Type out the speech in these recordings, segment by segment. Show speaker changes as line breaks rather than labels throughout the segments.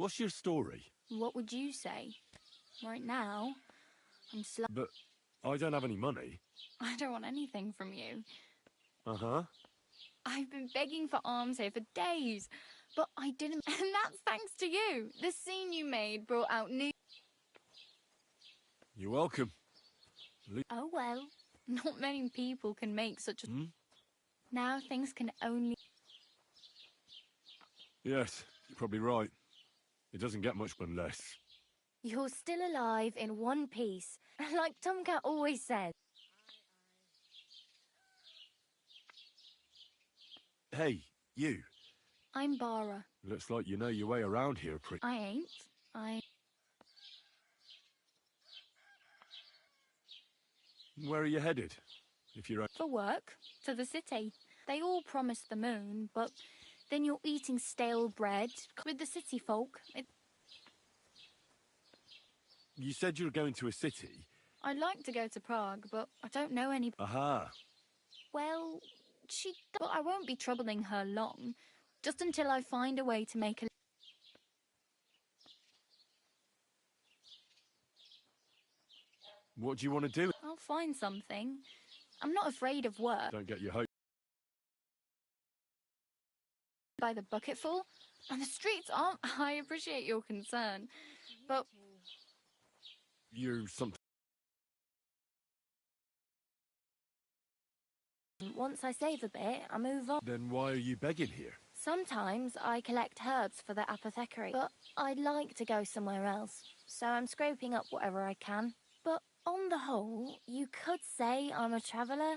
What's your story?
What would you say? Right now, I'm slow.
But I don't have any money.
I don't want anything from you.
Uh-huh.
I've been begging for alms here for days, but I didn't. And that's thanks to you. The scene you made brought out new.
You're welcome.
Oh well, not many people can make such a.
Hmm?
Now things can only.
Yes, you're probably right. It doesn't get much less.
You're still alive in one piece, like Tomcat always says.
Hey, you.
I'm Bara.
Looks like you know your way around here,
I ain't.
Where are you headed? If you're...
For work, to the city. They all promise the moon, but then you're eating stale bread with the city folk.
You said you were going to a city?
I'd like to go to Prague, but I don't know any...
Aha.
Well, but I won't be troubling her long, just until I find a way to make a...
What do you want to do?
I'll find something. I'm not afraid of work.
Don't get your hopes.
By the bucketful, and the streets aren't... I appreciate your concern, but...
You're something...
Once I save a bit, I move on.
Then why are you begging here?
Sometimes I collect herbs for the apothecary, but I'd like to go somewhere else, so I'm scraping up whatever I can. But on the whole, you could say I'm a traveller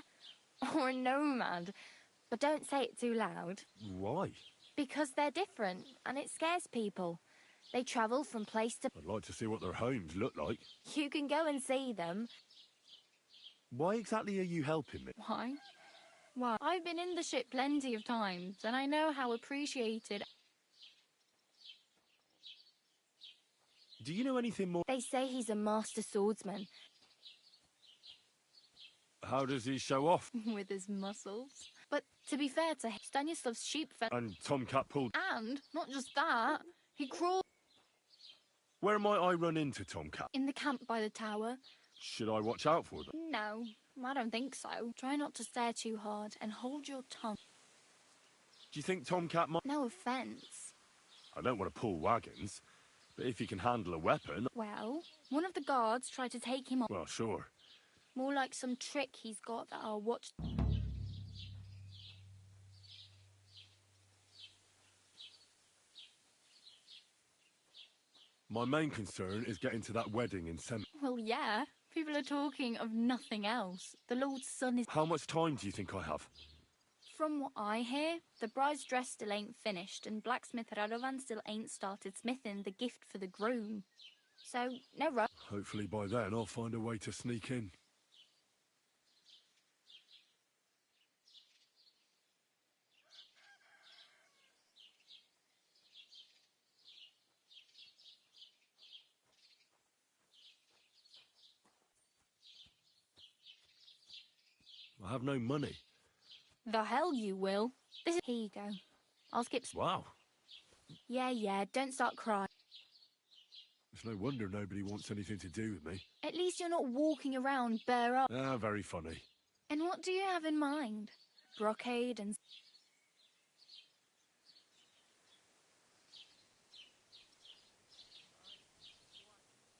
or a nomad, but don't say it too loud.
Why?
Because they're different, and it scares people. They travel from place to...
I'd like to see what their homes look like.
You can go and see them.
Why exactly are you helping me?
Why? Why? I've been in the ship plenty of times, and I know how appreciated...
Do you know anything more?
They say he's a master swordsman.
How does he show off?
With his muscles. But to be fair to him, Stanislav's sheep fed...
And Tomcat pulled...
And, not just that, he crawled...
Where might I run into Tomcat?
In the camp by the tower.
Should I watch out for them?
No, I don't think so. Try not to stare too hard and hold your tongue.
Do you think Tomcat might...
No offence.
I don't want to pull wagons, but if he can handle a weapon...
Well, one of the guards tried to take him off.
Well, sure.
More like some trick he's got that I'll watch...
My main concern is getting to that wedding in Sem...
Well, yeah. People are talking of nothing else. The Lord's son is...
How much time do you think I have?
From what I hear, the bride's dress still ain't finished, and blacksmith Radovan still ain't started smithing the gift for the groom. So, no rush.
Hopefully by then I'll find a way to sneak in. I have no money.
The hell you will. Here you go. I'll skip...
Wow.
Yeah, don't start crying.
It's no wonder nobody wants anything to do with me.
At least you're not walking around bare up.
Ah, very funny.
And what do you have in mind? Brocade and...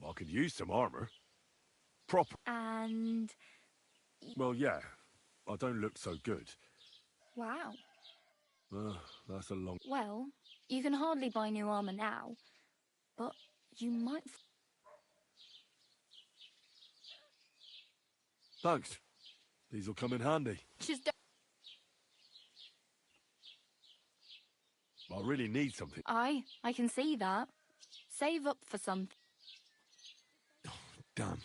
I could use some armour. Proper.
And...
Well, yeah. I don't look so good.
Wow.
That's a long...
Well, you can hardly buy new armour now, but you might...
Thanks. These will come in handy.
Just don't...
I really need something.
I can see that. Save up for something.
Oh, damn.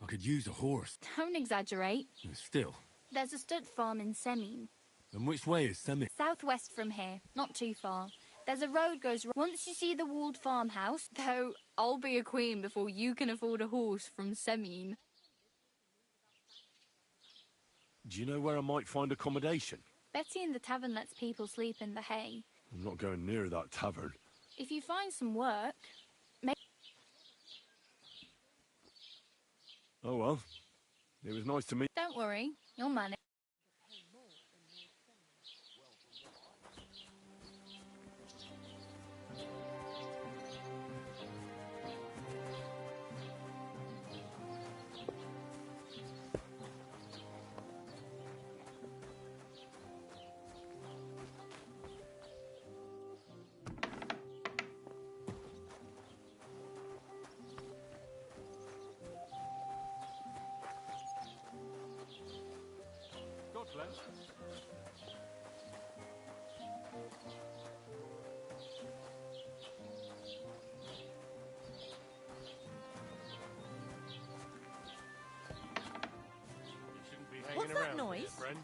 I could use a horse.
Don't exaggerate.
Still.
There's a stud farm in Semien.
And which way is Semi?
Southwest from here, not too far. There's a road goes... Once you see the walled farmhouse, though I'll be a queen before you can afford a horse from Semien.
Do you know where I might find accommodation?
Betty in the tavern lets people sleep in the hay.
I'm not going near that tavern.
If you find some work,
Oh well. It was nice to meet.
don't worry, you'll manage.
Scotland. You shouldn't be hanging
What's that
around
noise?
here, friend.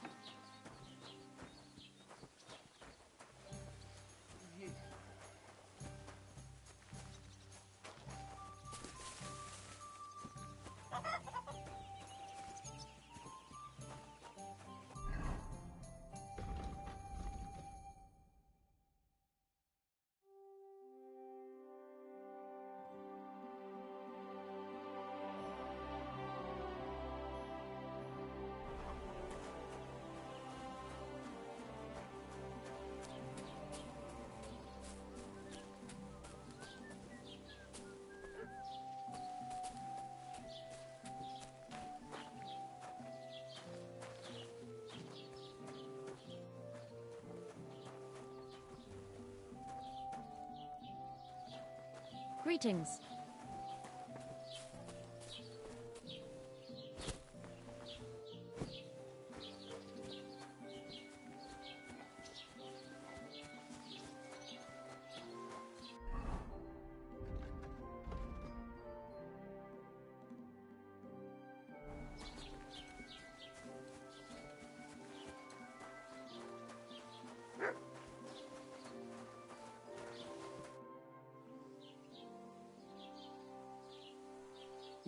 Greetings.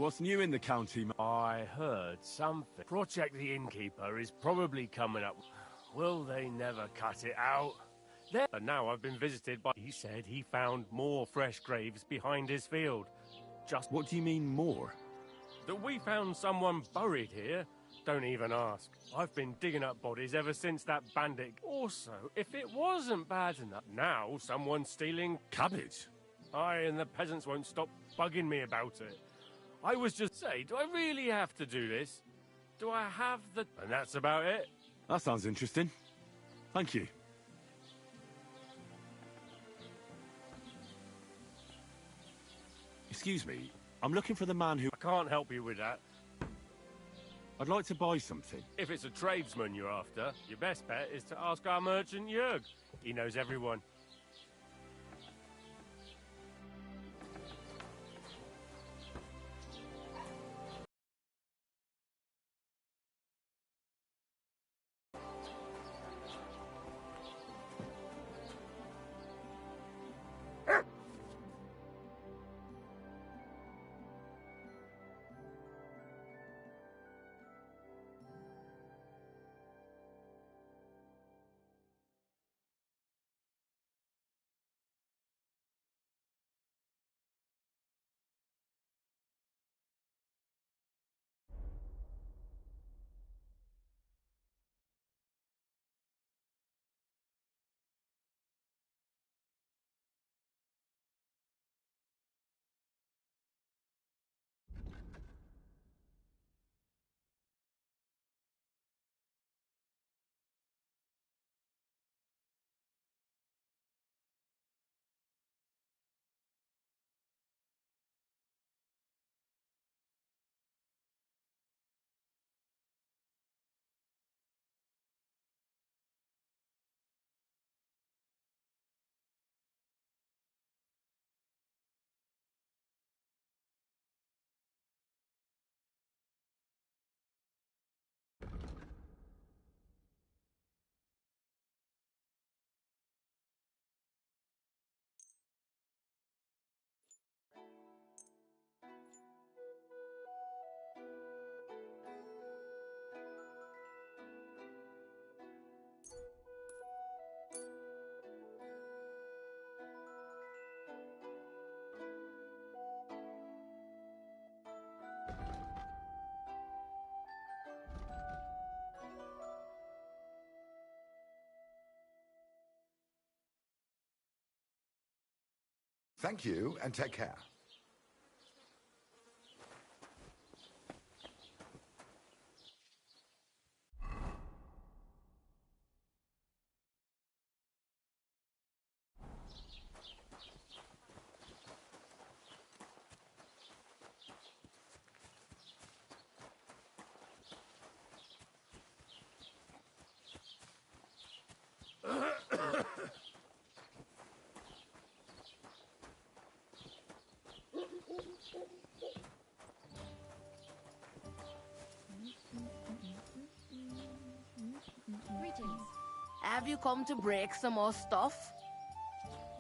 What's new in the county?
I heard something. Project the Innkeeper is probably coming up. Will they never cut it out? There. And now I've been visited by... He said he found more fresh graves behind his field. Just
What do you mean more?
that we found someone buried here. Don't even ask. I've been digging up bodies ever since that bandit. Also, if it wasn't bad enough, now someone's stealing...
Cabbage?
I and the peasants won't stop bugging me about it. I was just saying, do I really have to do this? Do I have the... And that's about it.
That sounds interesting. Thank you. Excuse me. I'm looking for the man who...
I can't help you with that.
I'd like to buy something.
If it's a tradesman you're after, your best bet is to ask our merchant Jörg. He knows everyone.
Thank you, and take care.
Greetings.
Have you come to break some more stuff?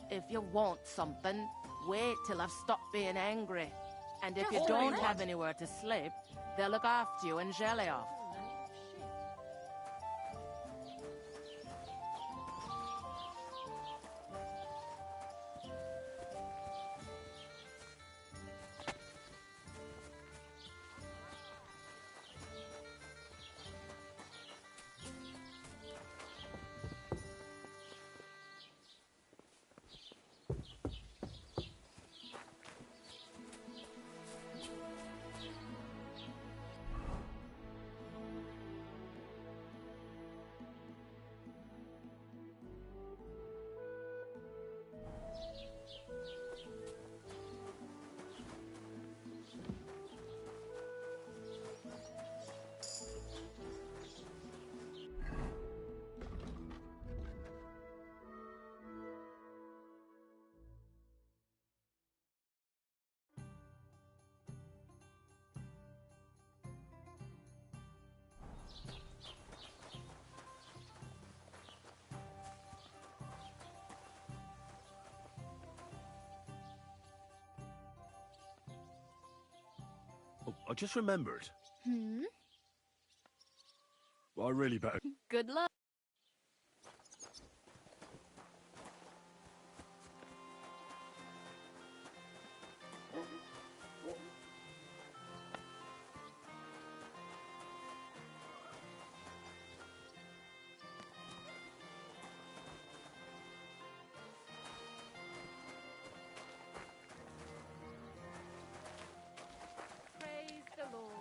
If you want something, wait till I've stopped being angry. And if you don't have anywhere to sleep, they'll look after you and jelly off.
Oh, I just remembered. Well, I really better...
Good luck.
Praise the Lord.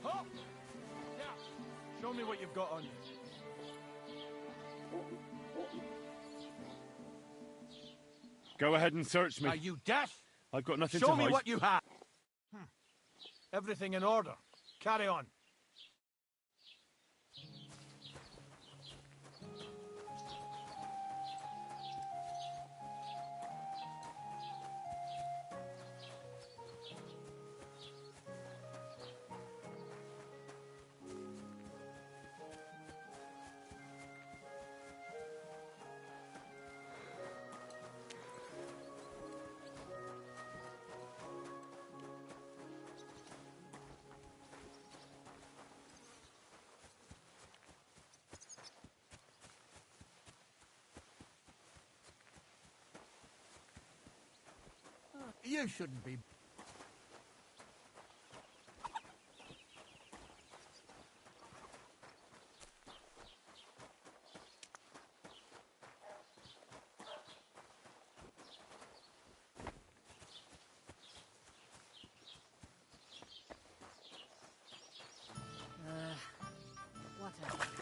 Hop! Now, show me what you've got on you.
Go ahead and search me.
Are you deaf?
I've got nothing to
Show
hide.
me what you have. Everything in order. Carry on. You shouldn't be...
Whatever.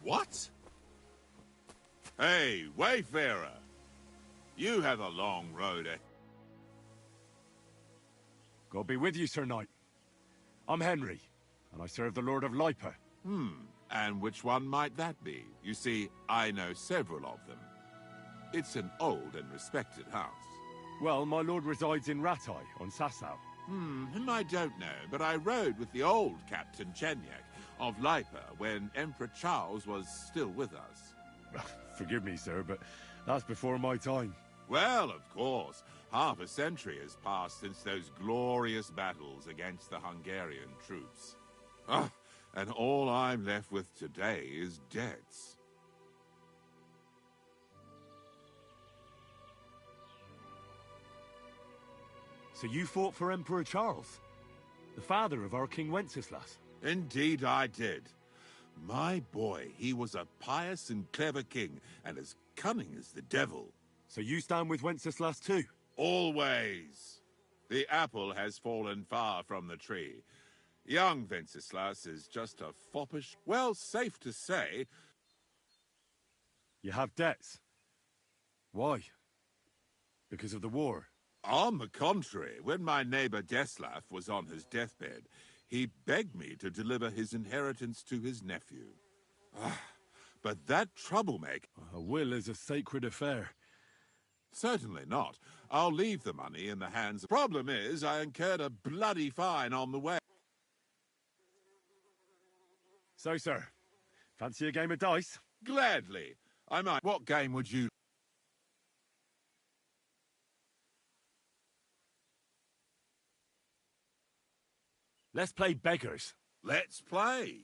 What? Hey, Wayfarer! You have a long road ahead.
God be with you, Sir Knight. I'm Henry, and I serve the Lord of Lipa.
And which one might that be? You see, I know several of them. It's an old and respected house.
Well, my lord resides in Ratai, on Sasau.
Whom I don't know, but I rode with the old Captain Chenyak of Lipa when Emperor Charles was still with us.
Forgive me, sir, but that's before my time.
Well, of course. Half a century has passed since those glorious battles against the Hungarian troops. And all I'm left with today is debts.
So you fought for Emperor Charles, the father of our King Wenceslas?
Indeed I did. My boy, he was a pious and clever king, and as cunning as the devil.
So you stand with Wenceslas too?
Always. The apple has fallen far from the tree. Young Wenceslas is just a foppish, well, safe to say.
You have debts. Why? Because of the war?
On the contrary, when my neighbor Deslav was on his deathbed, he begged me to deliver his inheritance to his nephew. But that troublemaker...
A will is a sacred affair.
Certainly not. I'll leave the money in the hands... Problem is, I incurred a bloody fine on the way.
So, sir, fancy a game of dice?
Gladly. I might... What game would you...
Let's play beggars.
Let's play.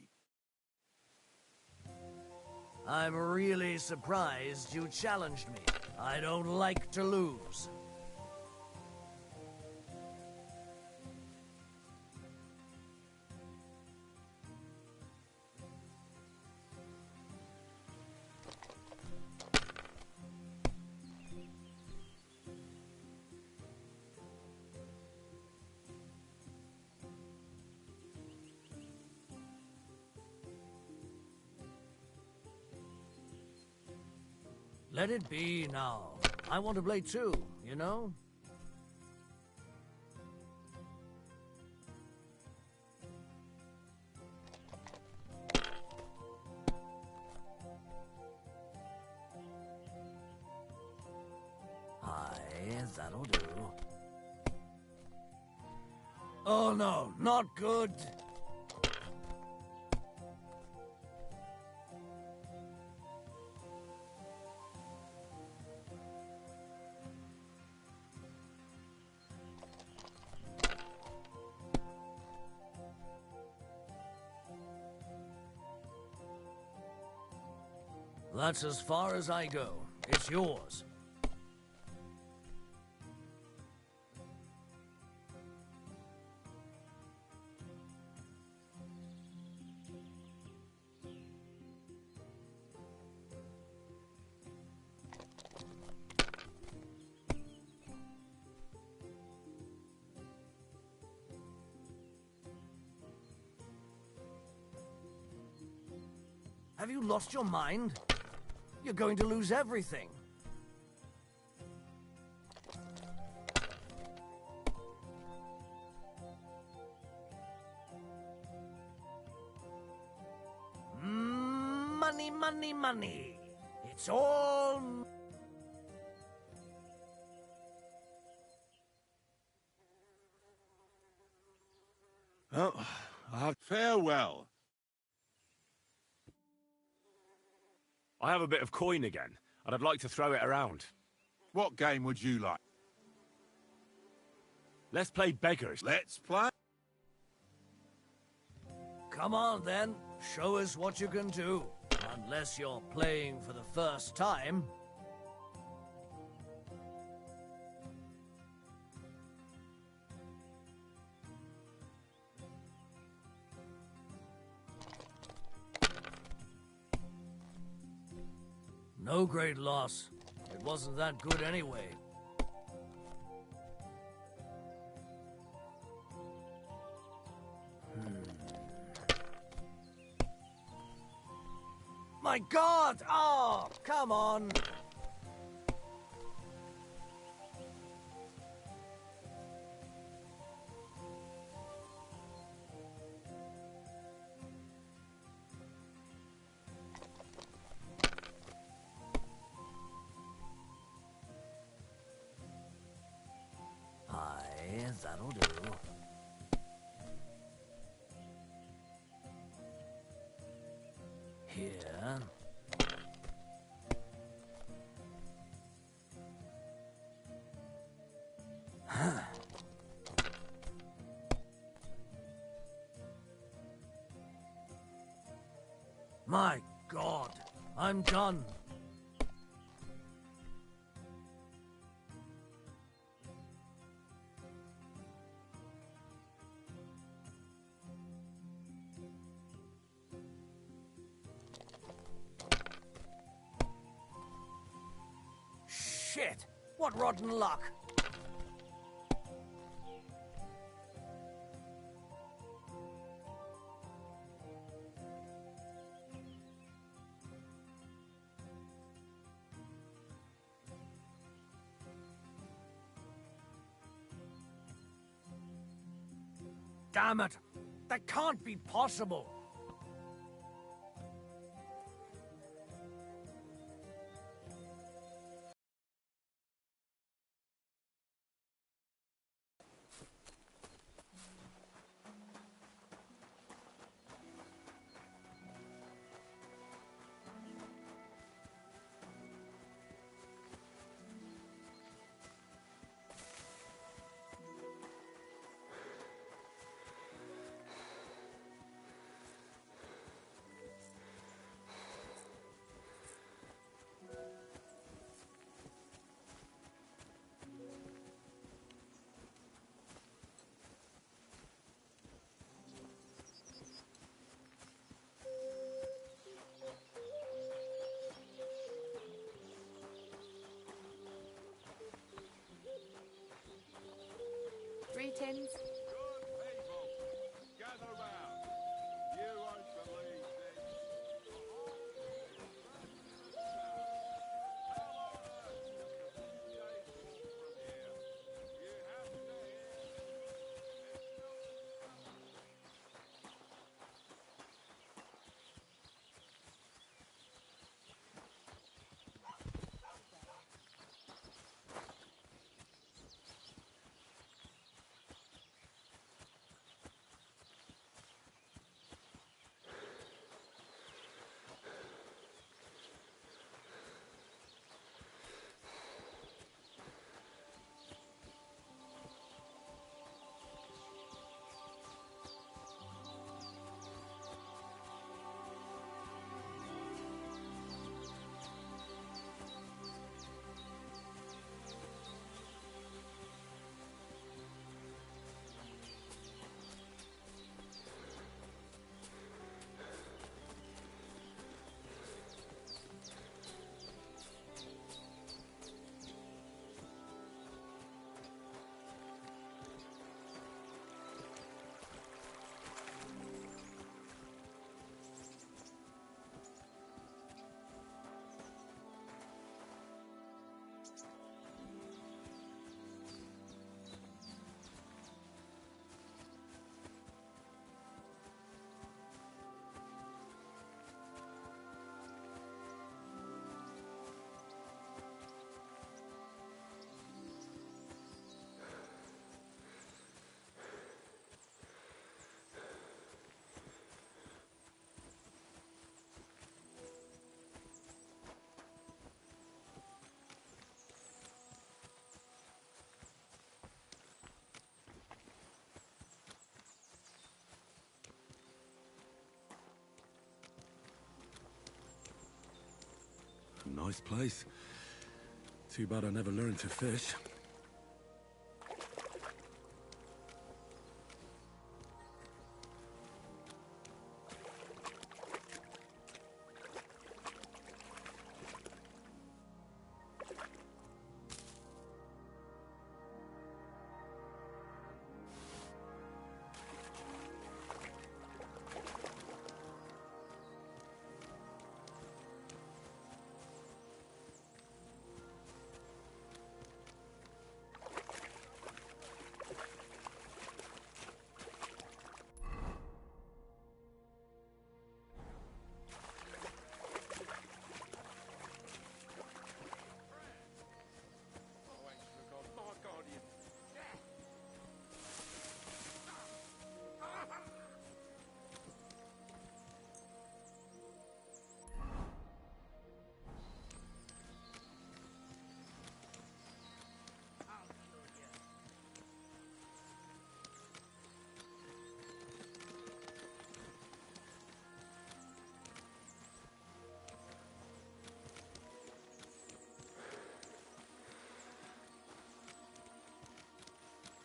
I'm really surprised you challenged me. I don't like to lose. Let it be now. I want to play too, you know? Aye, that'll do. Oh no, not good. That's as far as I go. It's yours. Have you lost your mind? You're going to lose everything. Money, money, money. It's all...
Oh,
Farewell.
I have a bit of coin again, and I'd like to throw it around.
What game would you like?
Let's play beggars.
Let's play.
Come on, then. Show us what you can do. Unless you're playing for the first time. No great loss. It wasn't that good anyway. My God! Oh, come on! Aye, that'll do. Here. My God, I'm done. Shit! What rotten luck! Damn it! That can't be possible!
nice place. Too bad I never learned to fish.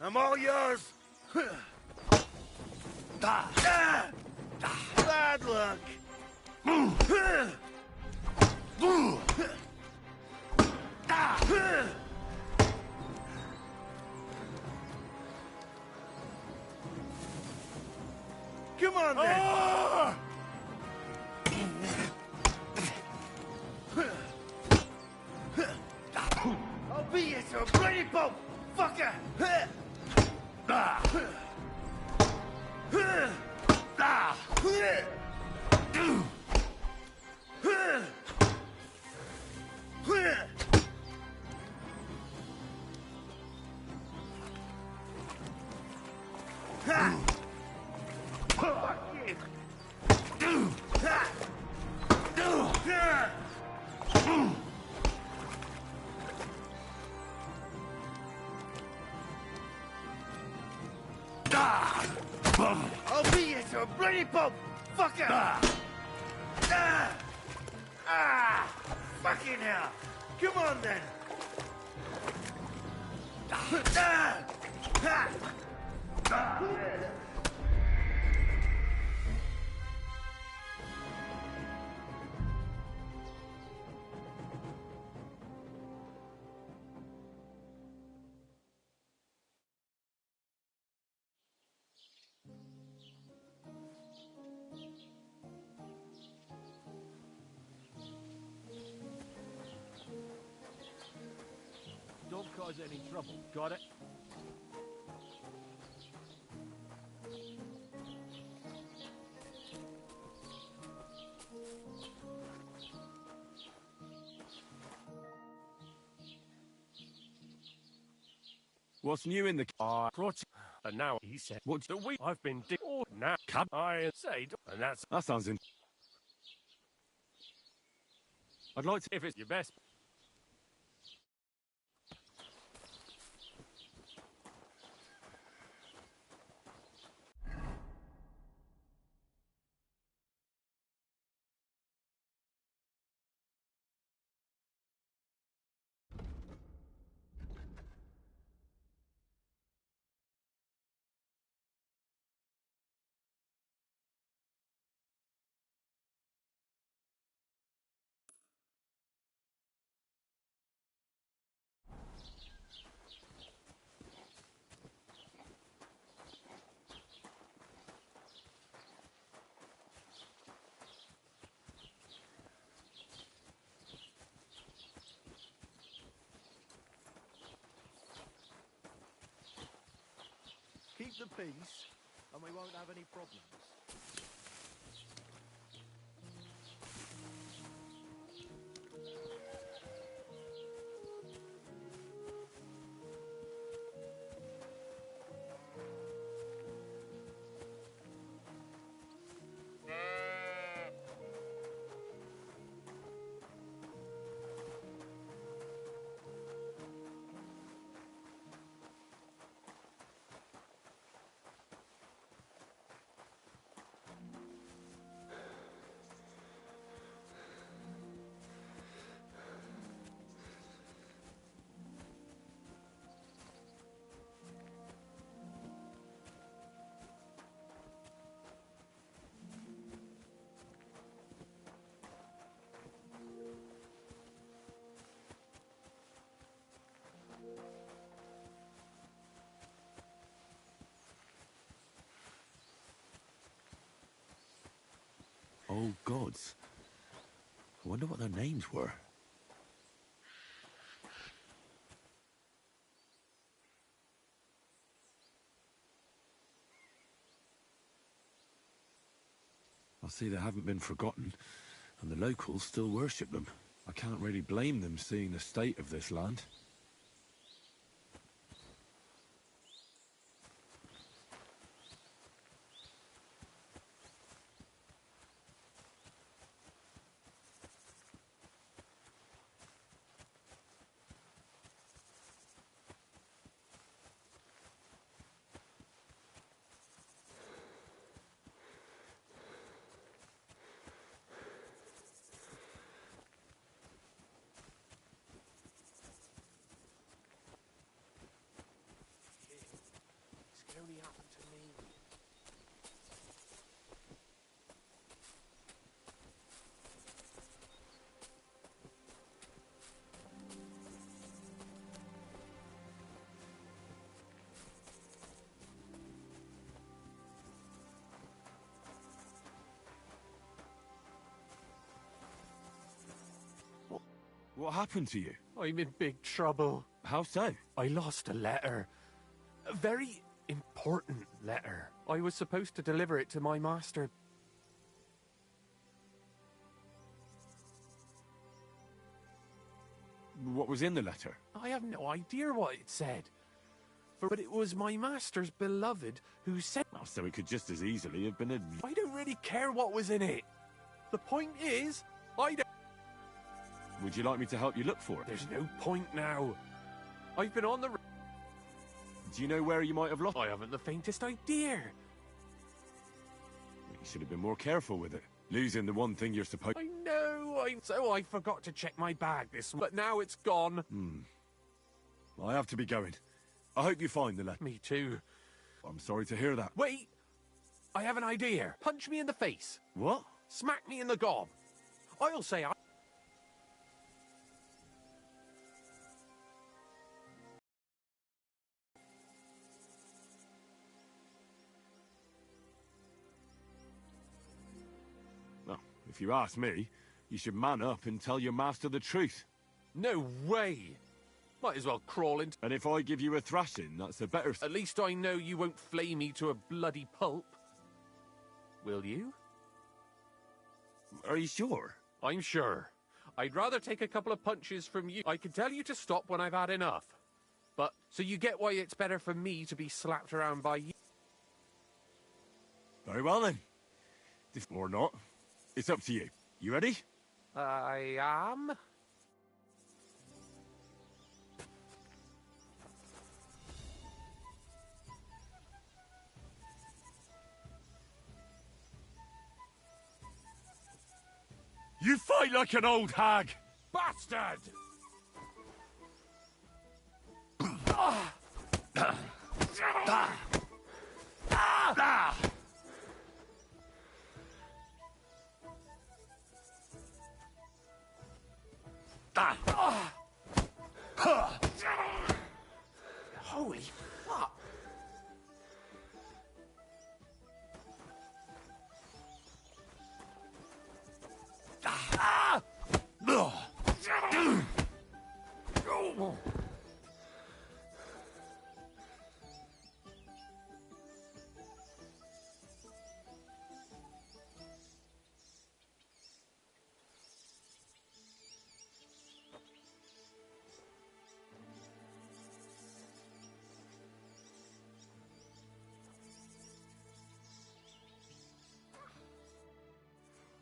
I'm all yours. Bad luck. Come on, then. I'll beat you to a bloody pulp, fucker! I'll beat you to a bloody pulp, fucker! Fucking hell! Come on, then!
Don't cause any trouble. Got it?
What's new in the...
And now he said,
What?
the week I've been now cab I say, and that's
That sounds in... I'd like to...
if it's your best.
Keep the peace, and we won't have any problems.
old gods. I wonder what their names were. I see they haven't been forgotten, and the locals still worship them. I can't really blame them seeing the state of this land.
This can only happen to me.
What happened to you?
I'm in big trouble.
How so?
I lost a letter. A very important letter. I was supposed to deliver it to my master.
What was in the letter?
I have no idea what it said. But it was my master's beloved who sent...
Oh, so it could just as easily have been a...
I don't really care what was in it. The point is, I don't...
Would you like me to help you look for it?
There's no point now. I've been on the...
Do you know where you might have lost it?
I haven't the faintest idea.
You should have been more careful with it. Losing the one thing you're supposed...
I know, so I forgot to check my bag this... But now it's gone.
I have to be going. I hope you find the letter.
Me too.
I'm sorry to hear that.
Wait! I have an idea. Punch me in the face.
What?
Smack me in the gob. I'll say I...
Well, if you ask me, you should man up and tell your master the truth.
No way! Might as well crawl into...
And if I give you a thrashing, that's a better...
At least I know you won't flay me to a bloody pulp. Will you?
Are you sure?
I'm sure. I'd rather take a couple of punches from you. I can tell you to stop when I've had enough. But, so you get why it's better for me to be slapped around by you?
Very well then. Or not. It's up to you. You ready?
I am.
You fight like an old hag!
Bastard! Holy fuck!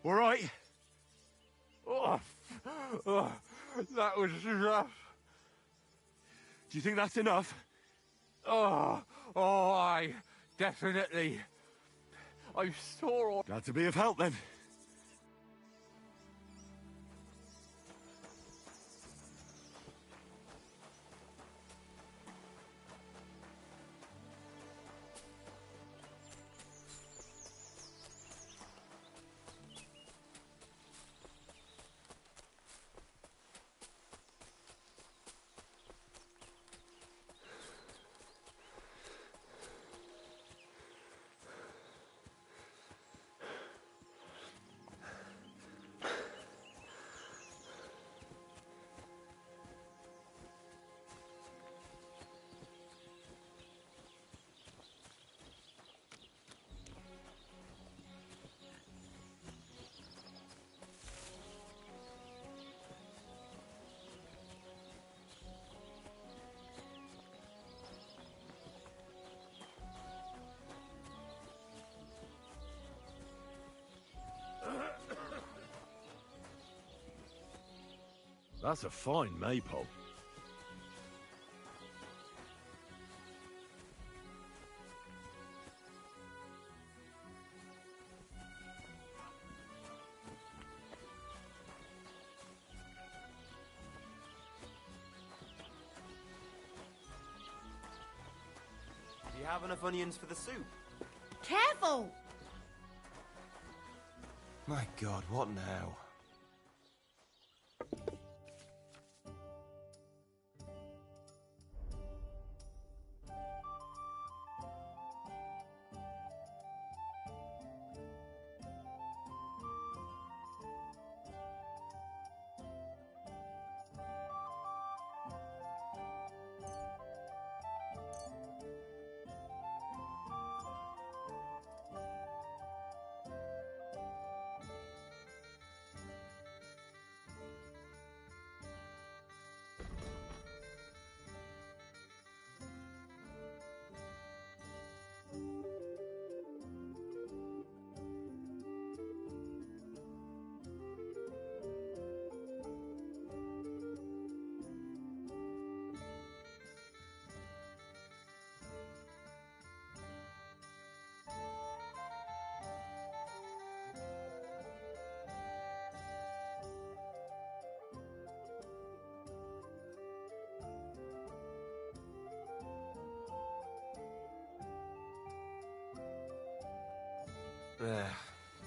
All right.
That was rough.
Do you think that's enough?
I definitely. I'm sore.
Glad to be of help then. That's a fine maypole.
Do you have enough onions for the soup?
Careful!
My God, what now?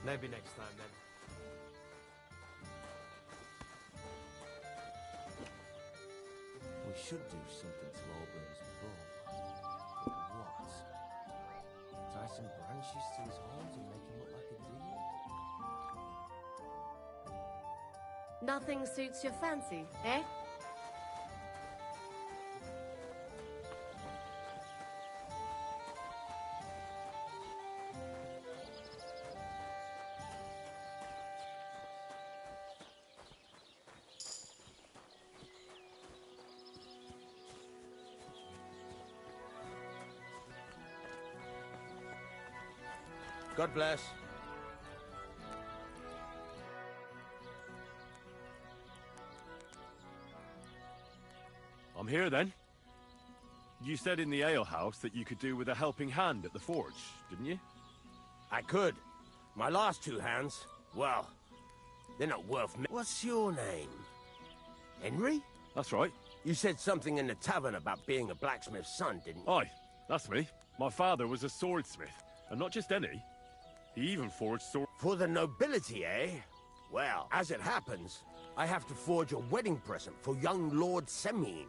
Maybe next time then.
We should do something to Auburn's bull. But what? Tie some branches to his horns and make him look like a deer?
Nothing suits your fancy, eh?
God bless.
I'm here then. You said in the alehouse that you could do with a helping hand at the forge, didn't you?
I could. My last two hands, well, they're not worth me. What's your name? Henry?
That's right.
You said something in the tavern about being a blacksmith's son, didn't you?
Aye, that's me. My father was a swordsmith, and not just any. He even forged swords.
For the nobility, eh? Well, as it happens, I have to forge a wedding present for young Lord Semine.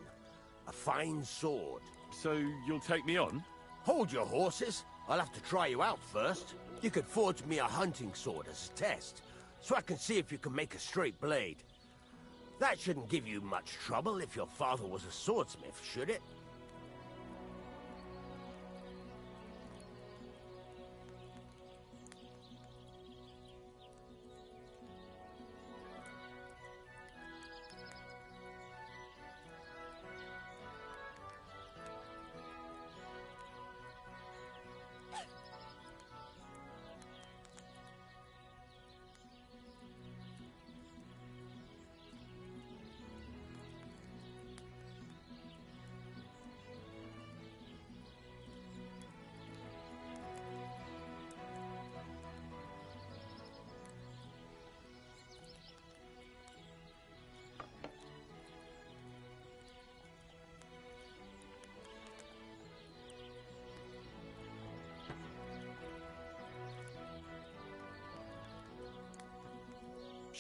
A fine sword.
So you'll take me on?
Hold your horses. I'll have to try you out first. You could forge me a hunting sword as a test, so I can see if you can make a straight blade. That shouldn't give you much trouble if your father was a swordsmith, should it?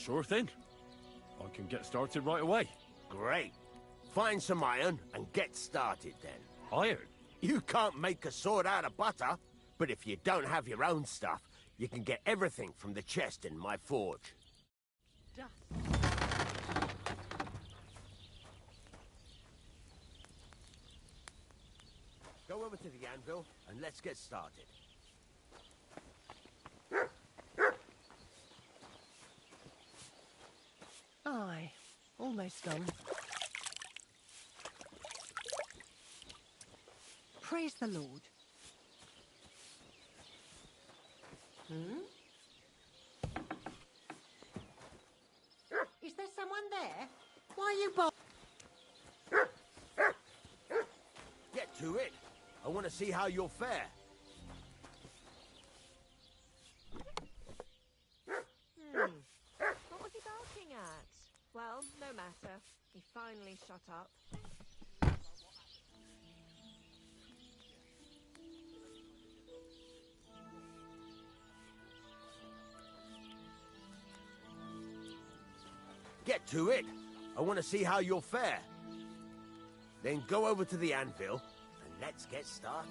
Sure thing. I can get started right away.
Great. Find some iron and get started then.
Iron?
You can't make a sword out of butter, but if you don't have your own stuff, you can get everything from the chest in my forge. Go over to the anvil and let's get started.
Aye, almost done. Praise the Lord. Is there someone there? Why you both?
Get to it. I want to see how you'll fare.
What was he barking at? Well, no matter. He finally shut up.
Get to it. I want to see how you'll fare. Then go over to the anvil, and let's get started.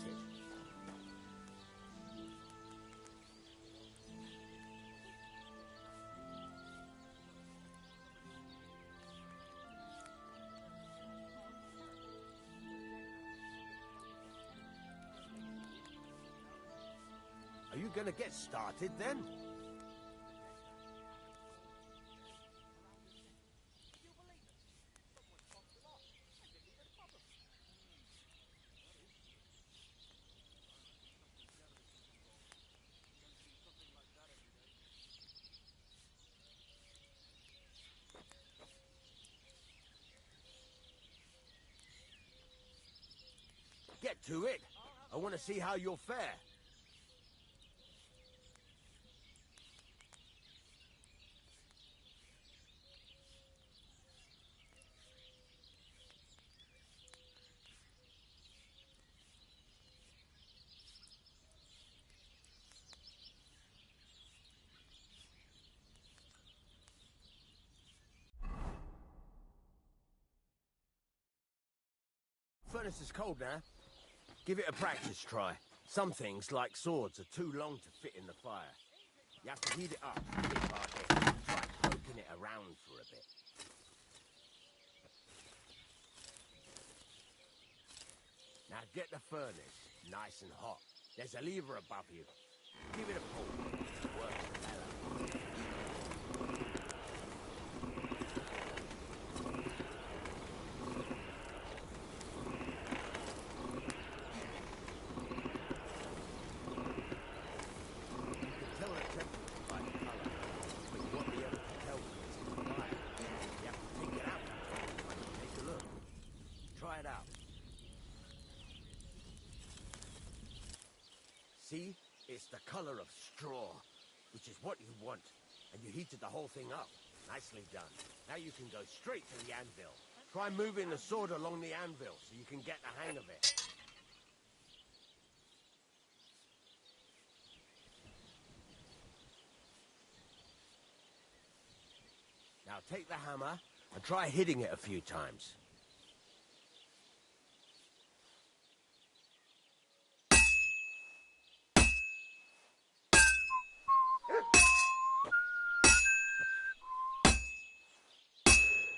Are you gonna get started then? Get to it. I want to see how you'll fare. Furnace is cold now. Give it a practice try. Some things, like swords, are too long to fit in the fire. You have to heat it up bit by bit. Try poking it around for a bit. Now get the furnace nice and hot. There's a lever above you. Give it a pull. Work the bellow. See? It's the color of straw, which is what you want. And you heated the whole thing up. Nicely done. Now you can go straight to the anvil. Try moving the sword along the anvil so you can get the hang of it. Now take the hammer and try hitting it a few times.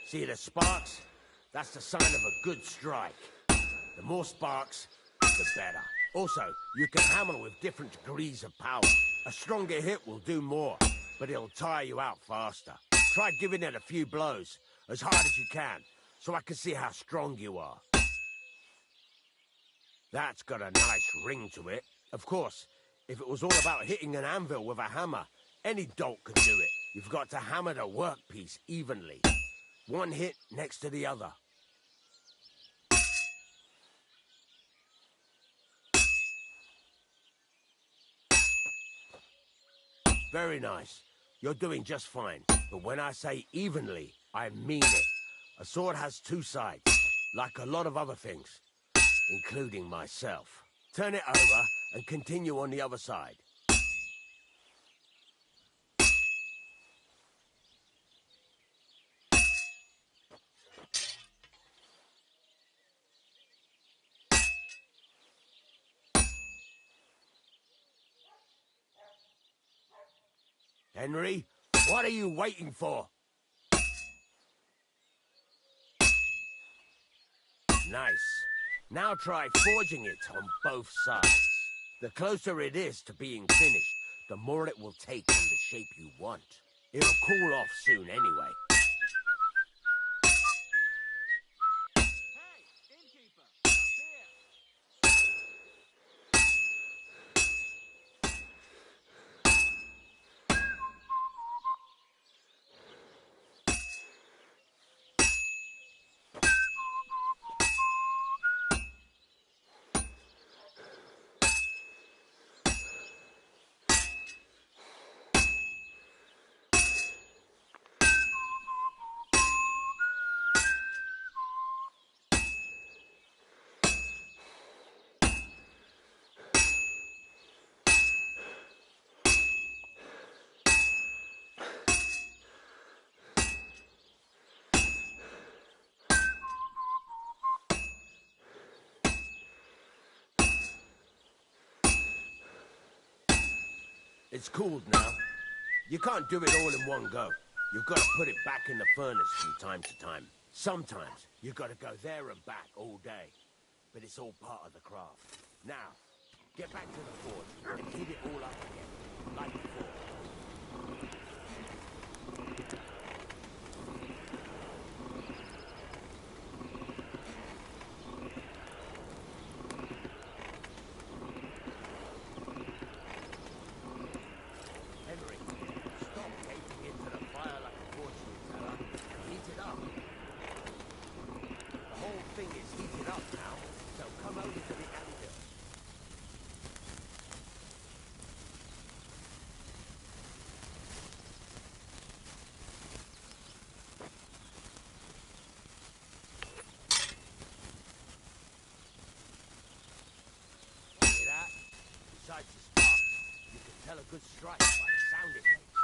See the sparks? That's the sign of a good strike. The more sparks, the better. Also, you can hammer with different degrees of power. A stronger hit will do more, but it'll tire you out faster. Try giving it a few blows, as hard as you can, so I can see how strong you are. That's got a nice ring to it. Of course, if it was all about hitting an anvil with a hammer, any dolt could do it. You've got to hammer the workpiece evenly. One hit next to the other. Very nice. You're doing just fine. But when I say evenly, I mean it. A sword has two sides, like a lot of other things, including myself. Turn it over and continue on the other side. Henry, what are you waiting for? Nice. Now try forging it on both sides. The closer it is to being finished, the more it will take on the shape you want. It'll cool off soon anyway. It's cooled now. You can't do it all in one go. You've got to put it back in the furnace from time to time. Sometimes you've got to go there and back all day. But it's all part of the craft. Now, get back to the forge and heat it all up again, like before. Besides the sparks, you can tell a good strike by the sound it makes.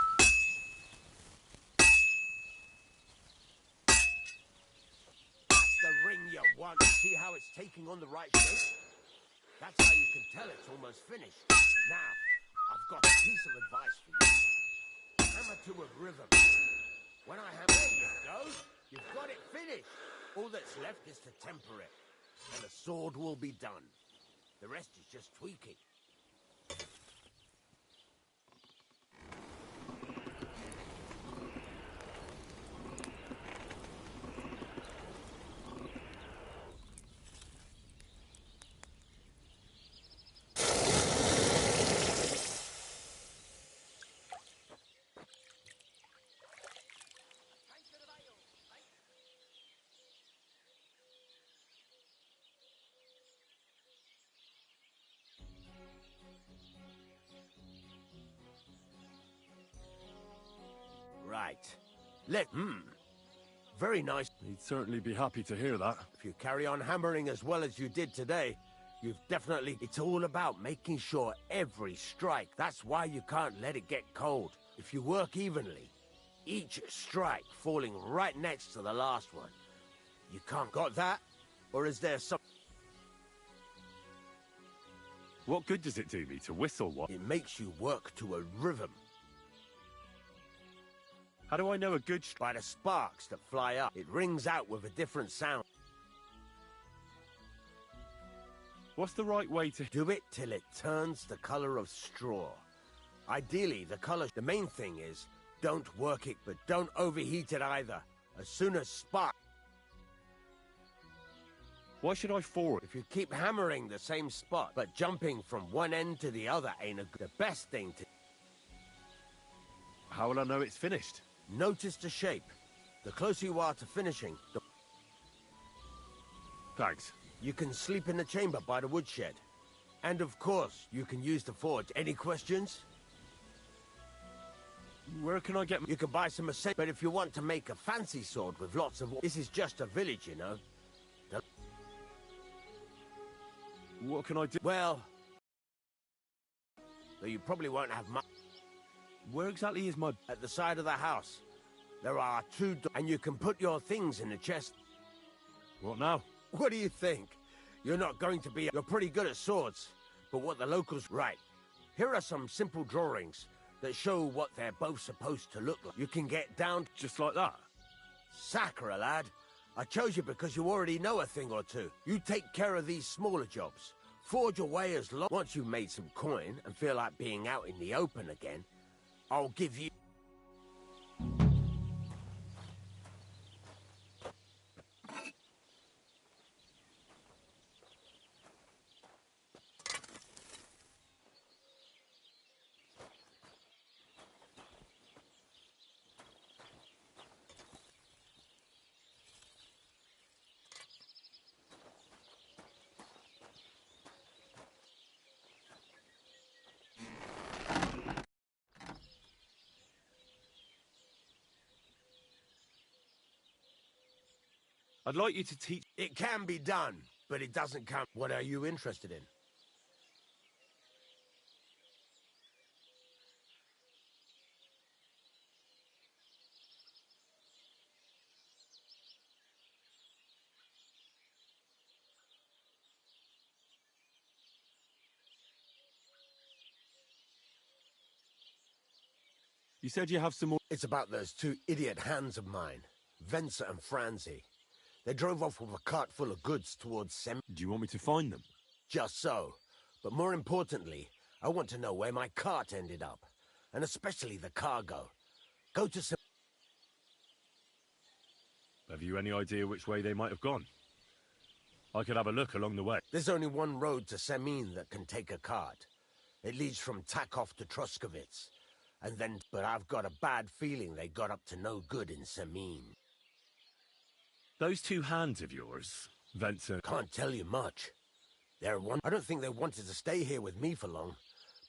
That's the ring you want. See how it's taking on the right shape? That's how you can tell it's almost finished. Now, I've got a piece of advice for you. Hammer to a rhythm. When I hammer, there you go. You've got it finished. All that's left is to temper it, and the sword will be done. The rest is just tweaking. Right. Very nice.
He'd certainly be happy to hear that.
If you carry on hammering as well as you did today, you've definitely... It's all about making sure every strike. That's why you can't let it get cold. If you work evenly, each strike falling right next to the last one, you can't... Got that? Or is there some...
What good does it do me to whistle what?
It makes you work to a rhythm.
How do I know a good
By the sparks that fly up. It rings out with a different sound.
What's the right way to...
Do it till it turns the color of straw. Ideally, the color... The main thing is, don't work it, but don't overheat it either. As soon as spark...
Why should I forward?
If you keep hammering the same spot, but jumping from one end to the other ain't the best thing to...
How will I know it's finished?
Notice the shape. The closer you are to finishing, the...
Thanks.
You can sleep in the chamber by the woodshed. And of course, you can use the forge. Any questions?
Where can I get...
You can buy some essentials, but if you want to make a fancy sword with lots of... This is just a village, you know.
What can I do?
Well... Though you probably won't have much...
Where exactly is my...
At the side of the house. There are 2 doors, and you can put your things in the chest.
What now?
What do you think? You're not going to be... You're pretty good at swords. But what the locals... Right. Here are some simple drawings that show what they're both supposed to look like. You can get down...
Just like that?
Sacre, lad. I chose you because you already know a thing or two. You take care of these smaller jobs. Forge away as long... Once you've made some coin and feel like being out in the open again, I'll give you...
I'd like you to teach...
It can be done, but it doesn't come... What are you interested in?
You said you have some more...
It's about those two idiot hands of mine, Venser and Franzi. They drove off with a cart full of goods towards
Do you want me to find them?
Just so. But more importantly, I want to know where my cart ended up. And especially the cargo. Go to some...
Have you any idea which way they might have gone? I could have a look along the way.
There's only one road to Semin that can take a cart. It leads from Takov to Troskovitz. And then... But I've got a bad feeling they got up to no good in Semin.
Those two hands of yours, Venser...
Can't tell you much. I don't think they wanted to stay here with me for long.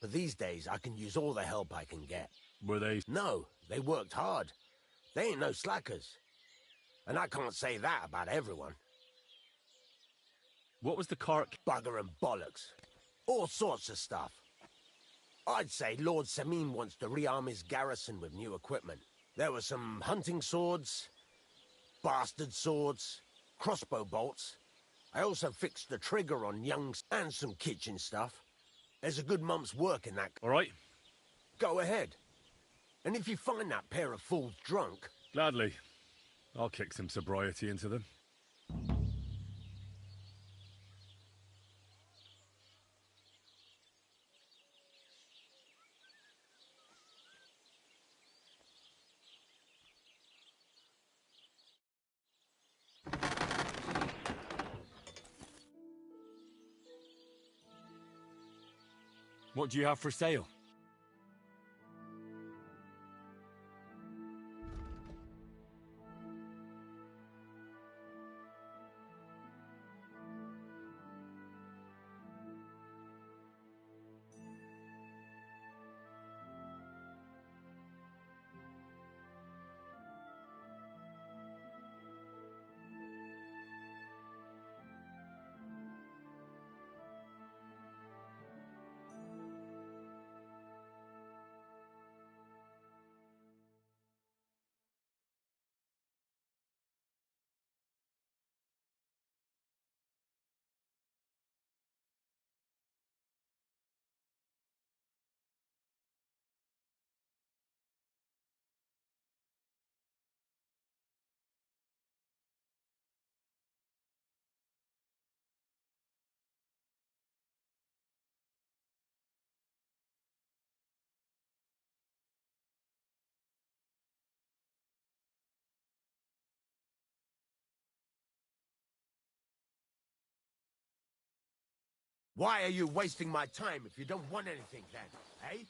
But these days, I can use all the help I can get.
Were they...
No, they worked hard. They ain't no slackers. And I can't say that about everyone.
What was the cart...
Bugger and bollocks. All sorts of stuff. I'd say Lord Semin wants to rearm his garrison with new equipment. There were some hunting swords, bastard swords, crossbow bolts. I also fixed the trigger on Young's and some kitchen stuff. There's a good month's work in that.
All right.
Go ahead. And if you find that pair of fools drunk...
Gladly. I'll kick some sobriety into them. What do you have for sale?
Why are you wasting my time if you don't want anything then, eh?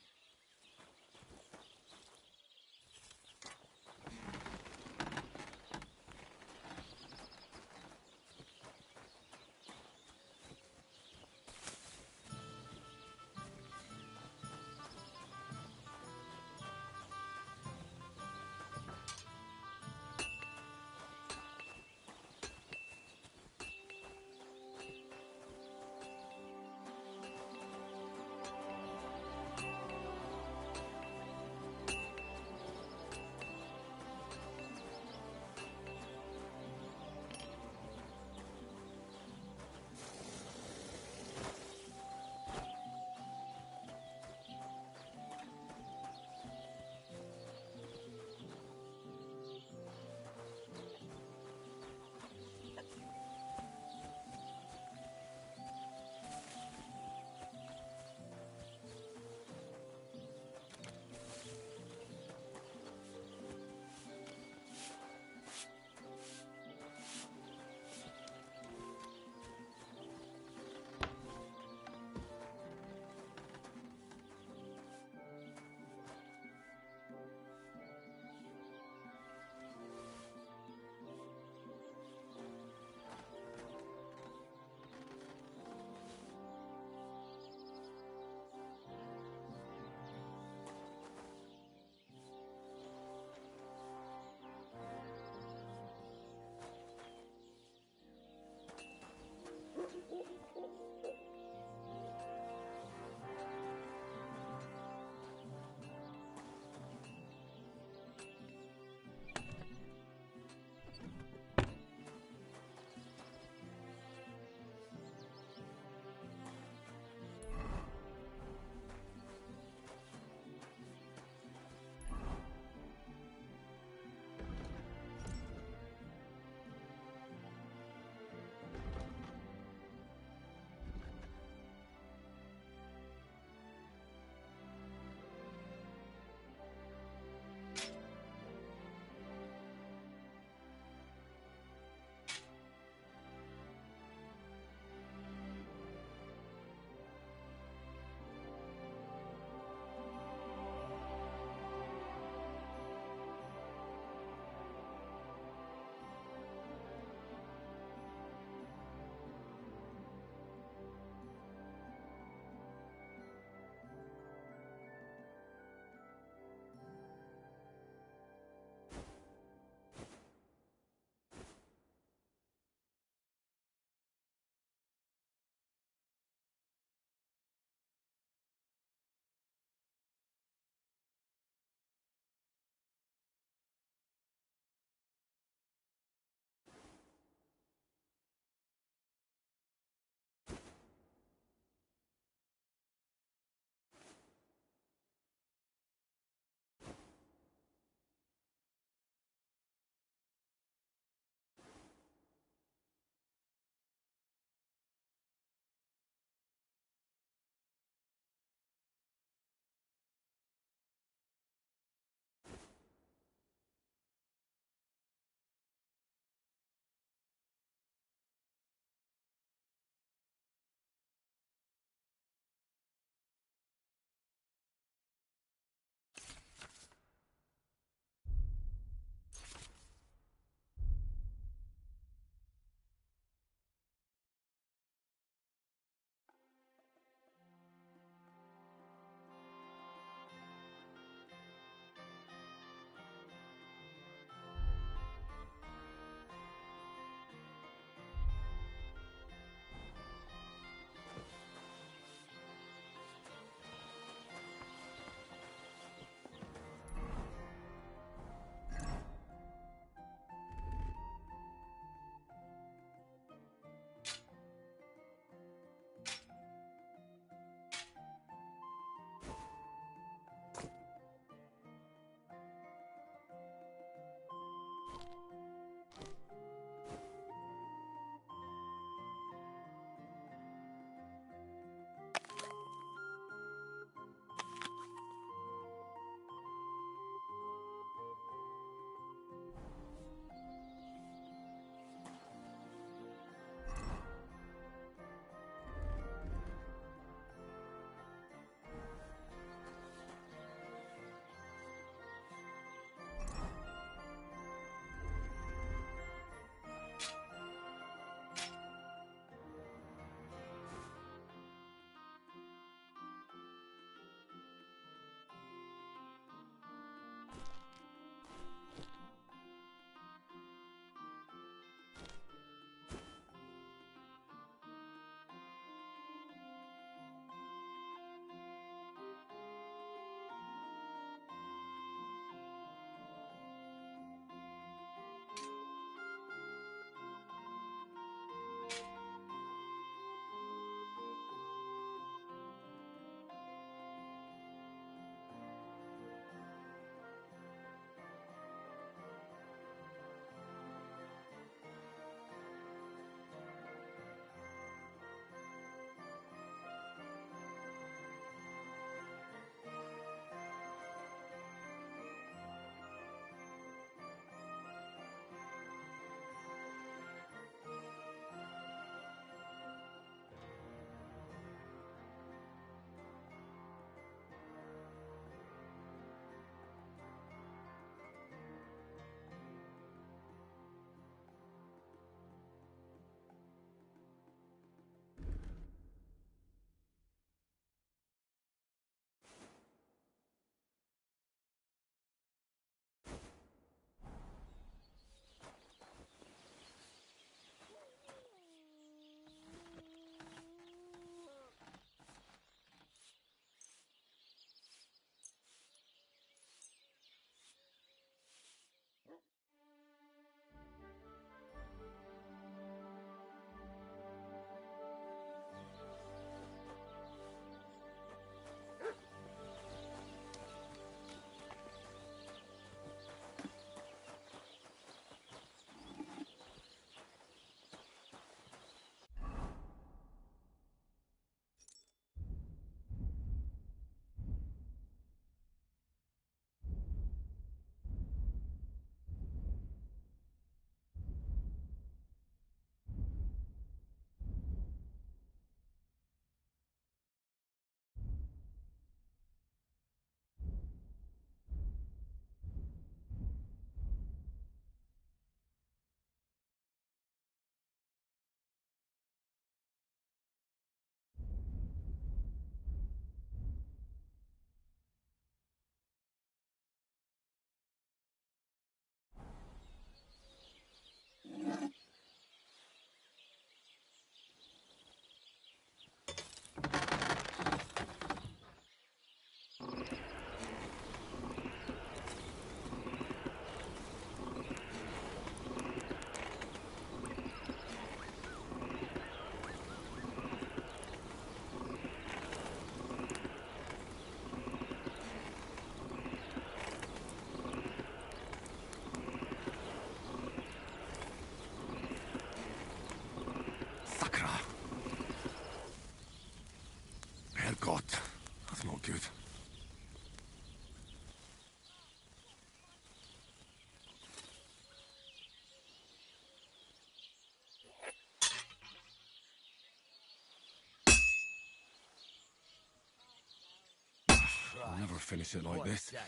finish it like
What a
this.
day.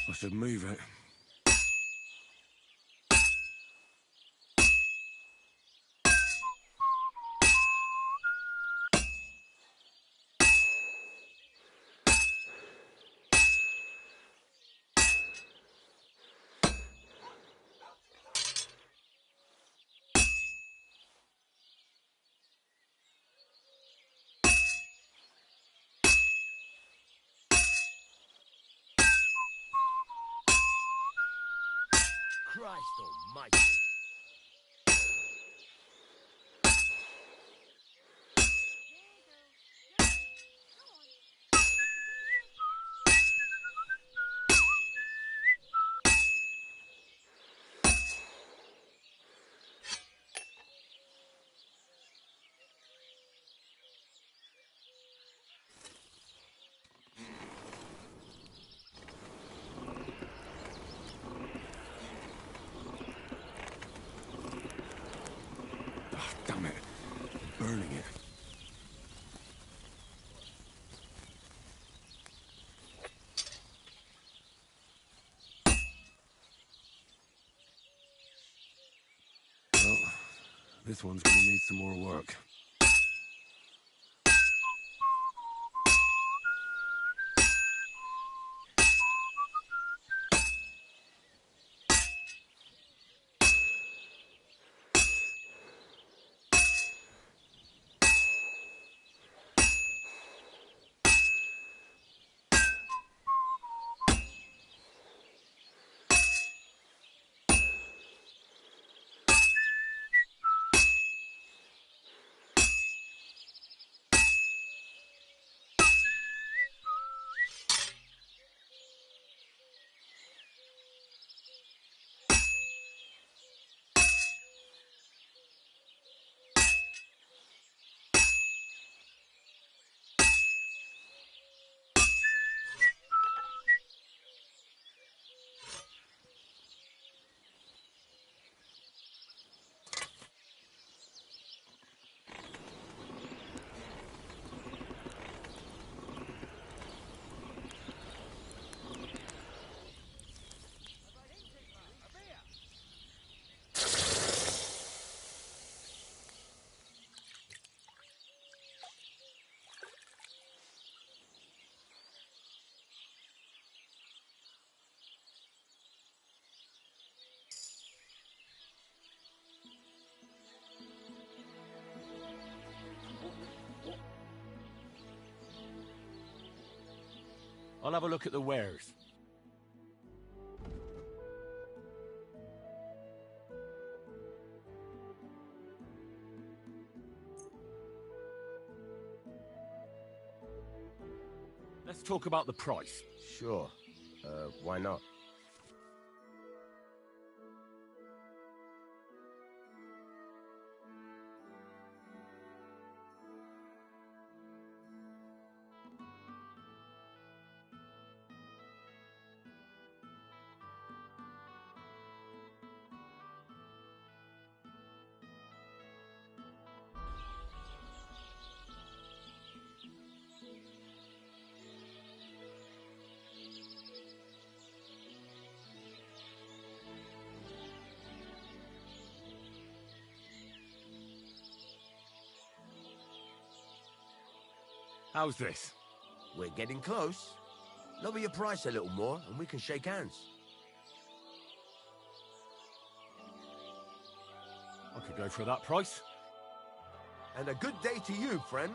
I should move it.
Christ almighty.
Oh, damn it. Burning it. Well, this one's gonna need some more work.
I'll have a look at the wares. Let's talk about the price.
Sure. Why not?
How's this?
We're getting close. Lower your price a little more and we can shake hands.
I could go for that price.
And a good day to you, friend.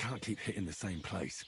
can't keep hitting the same place.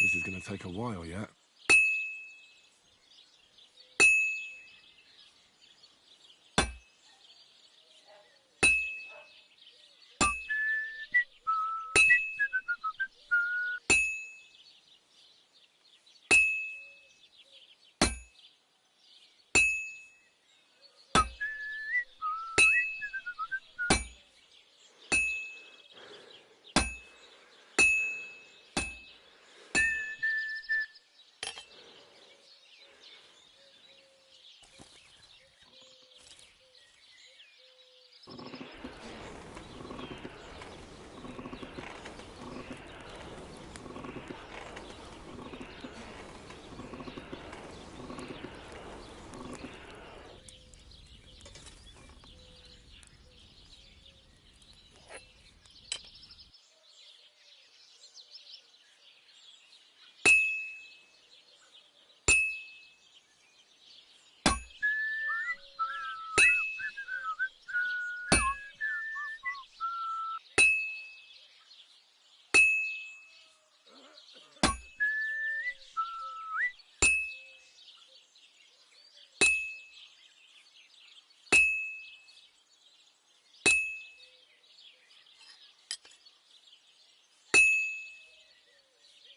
This is going to take a while yet.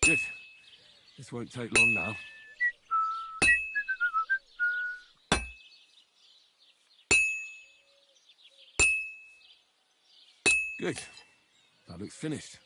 Good. This won't take long now. Good. That looks finished.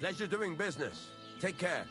Pleasure doing business. Take care.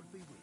Lord be with you.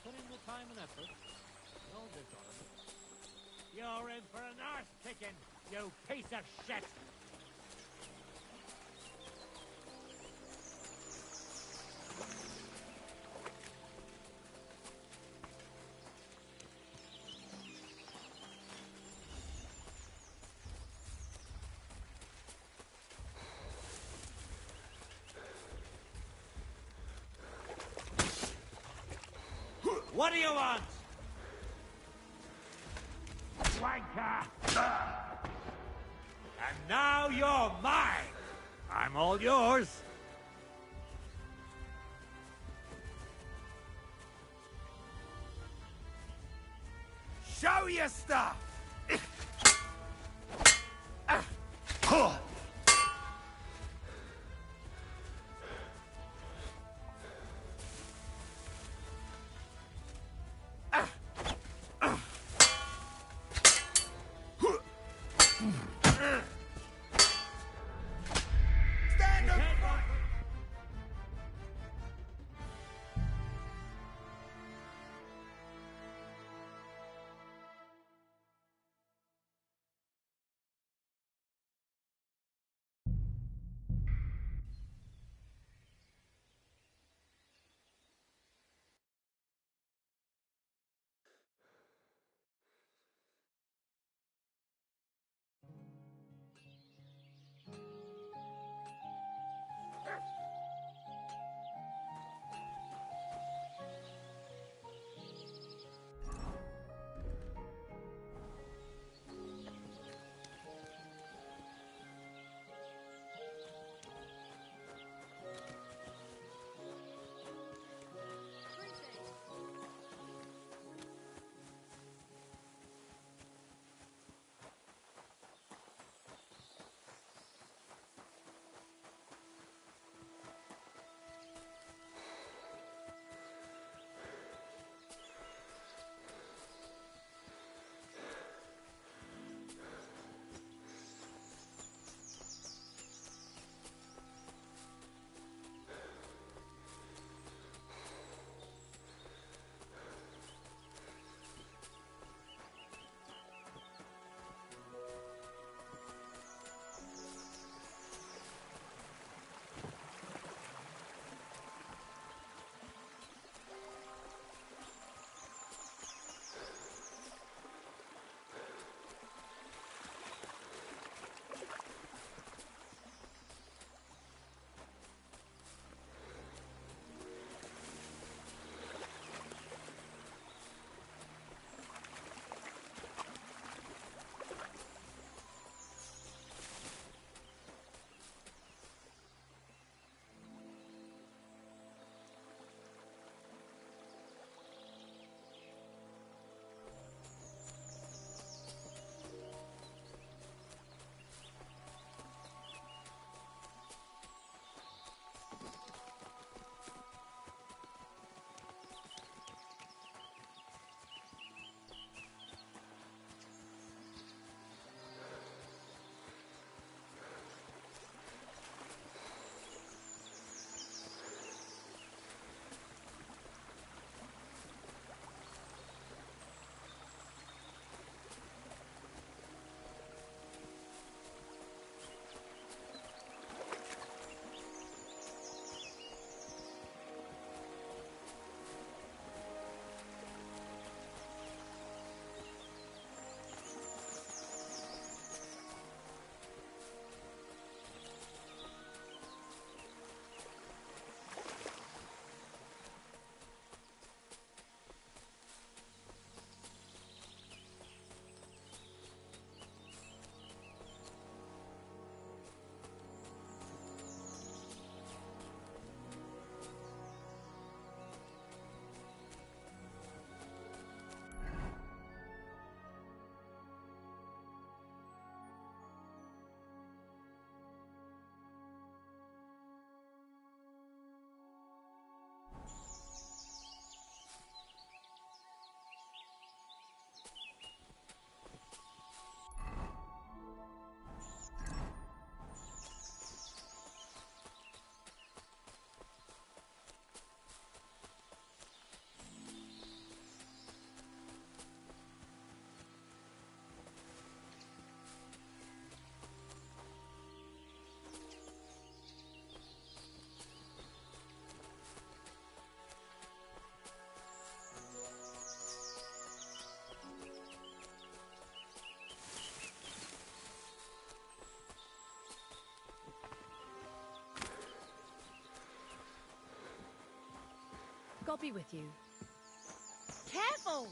Put in the time and effort. No dishonor. You're in for an arse kicking, you piece of shit! What do you want? Wanker! And now you're mine! I'm all yours!
Show your stuff!
God be with you.
Careful!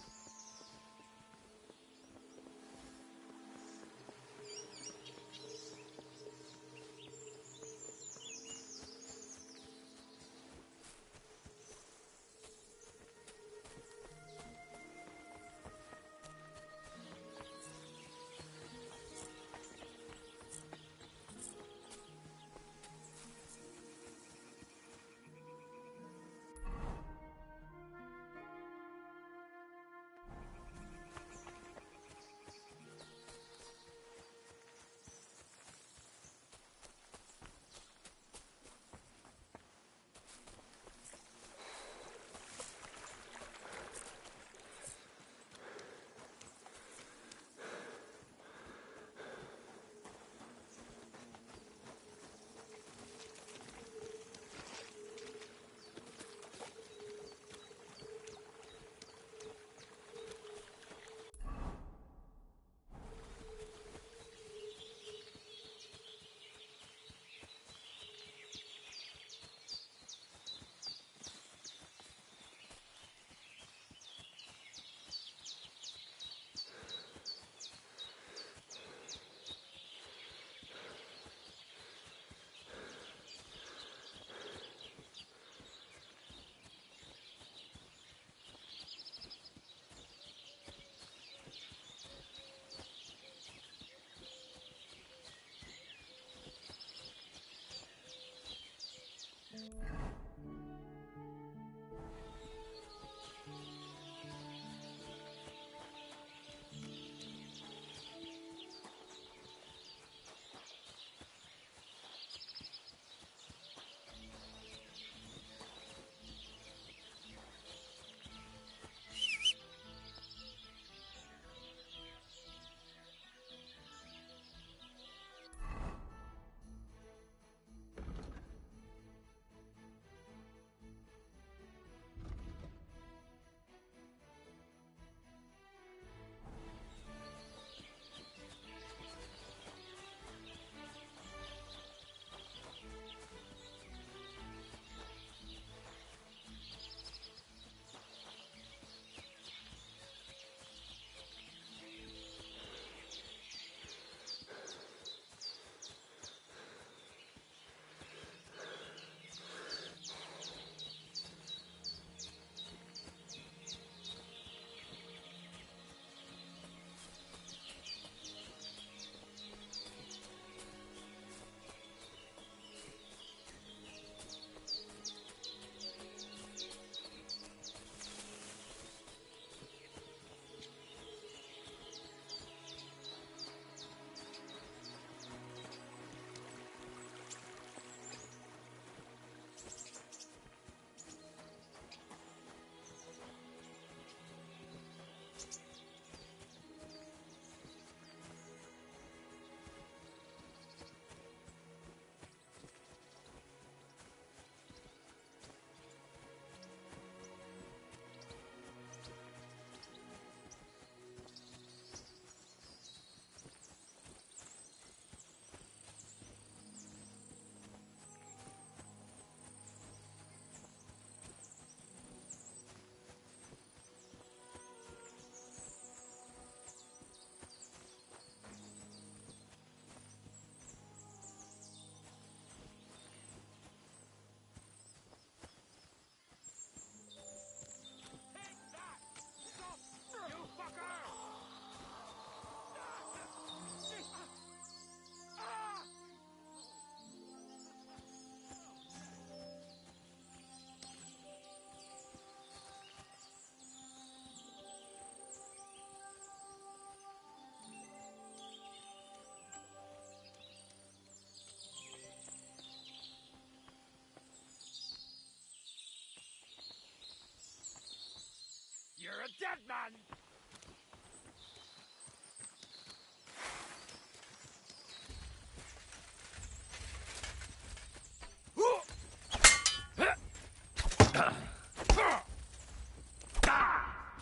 You're a dead man!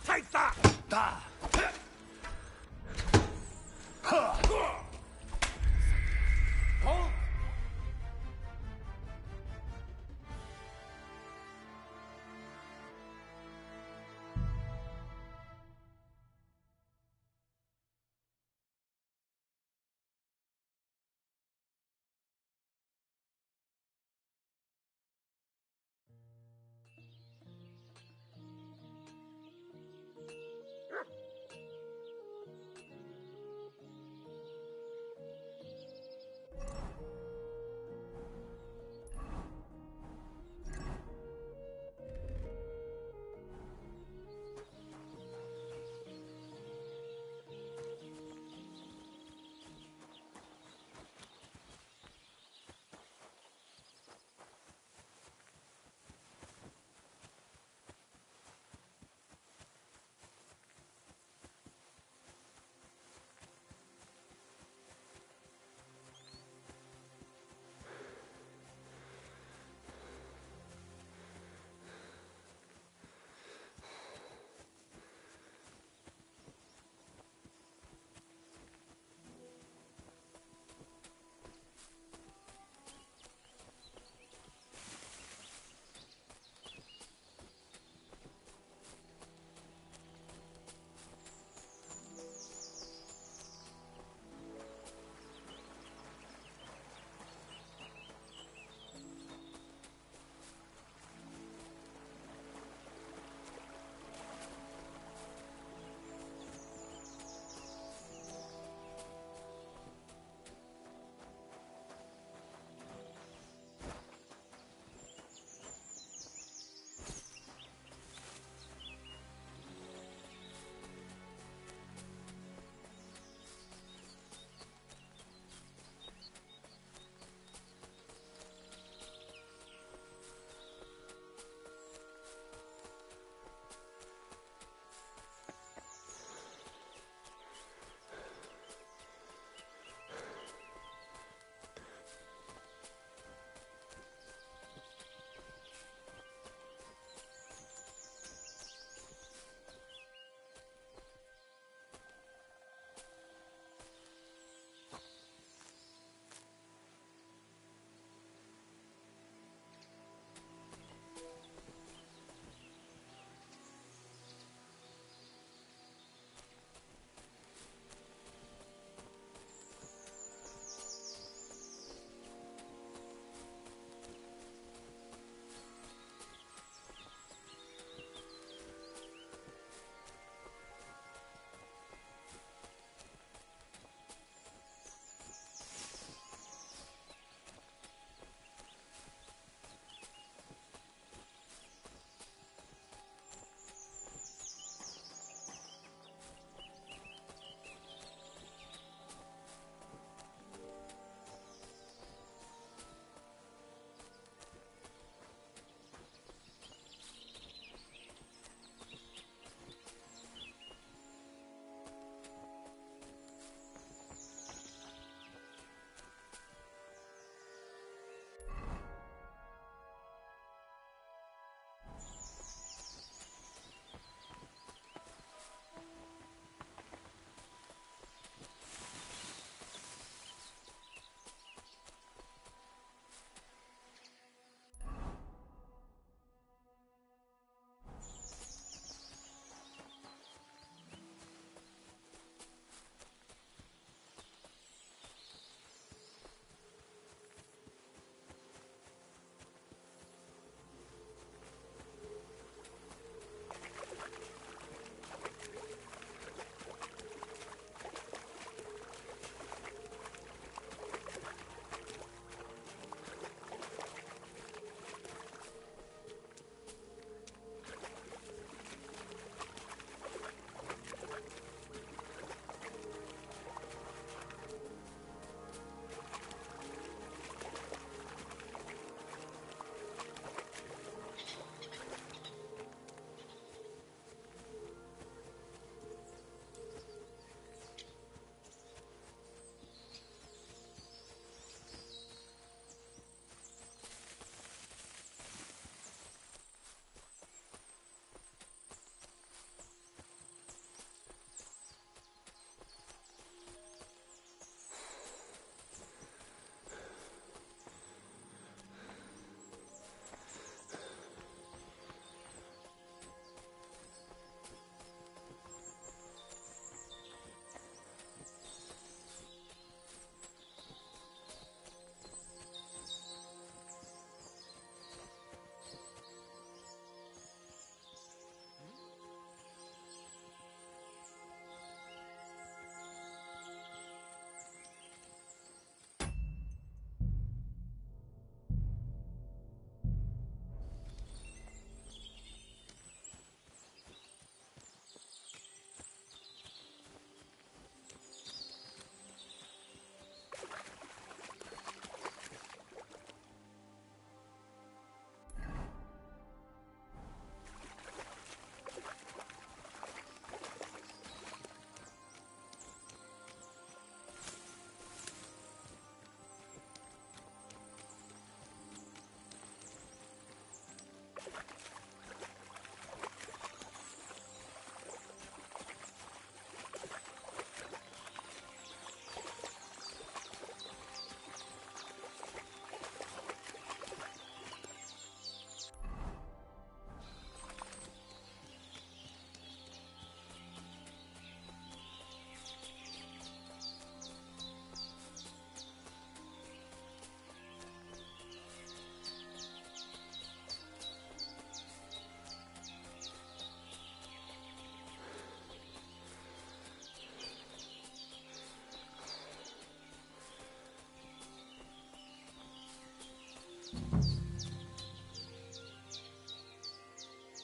Take that!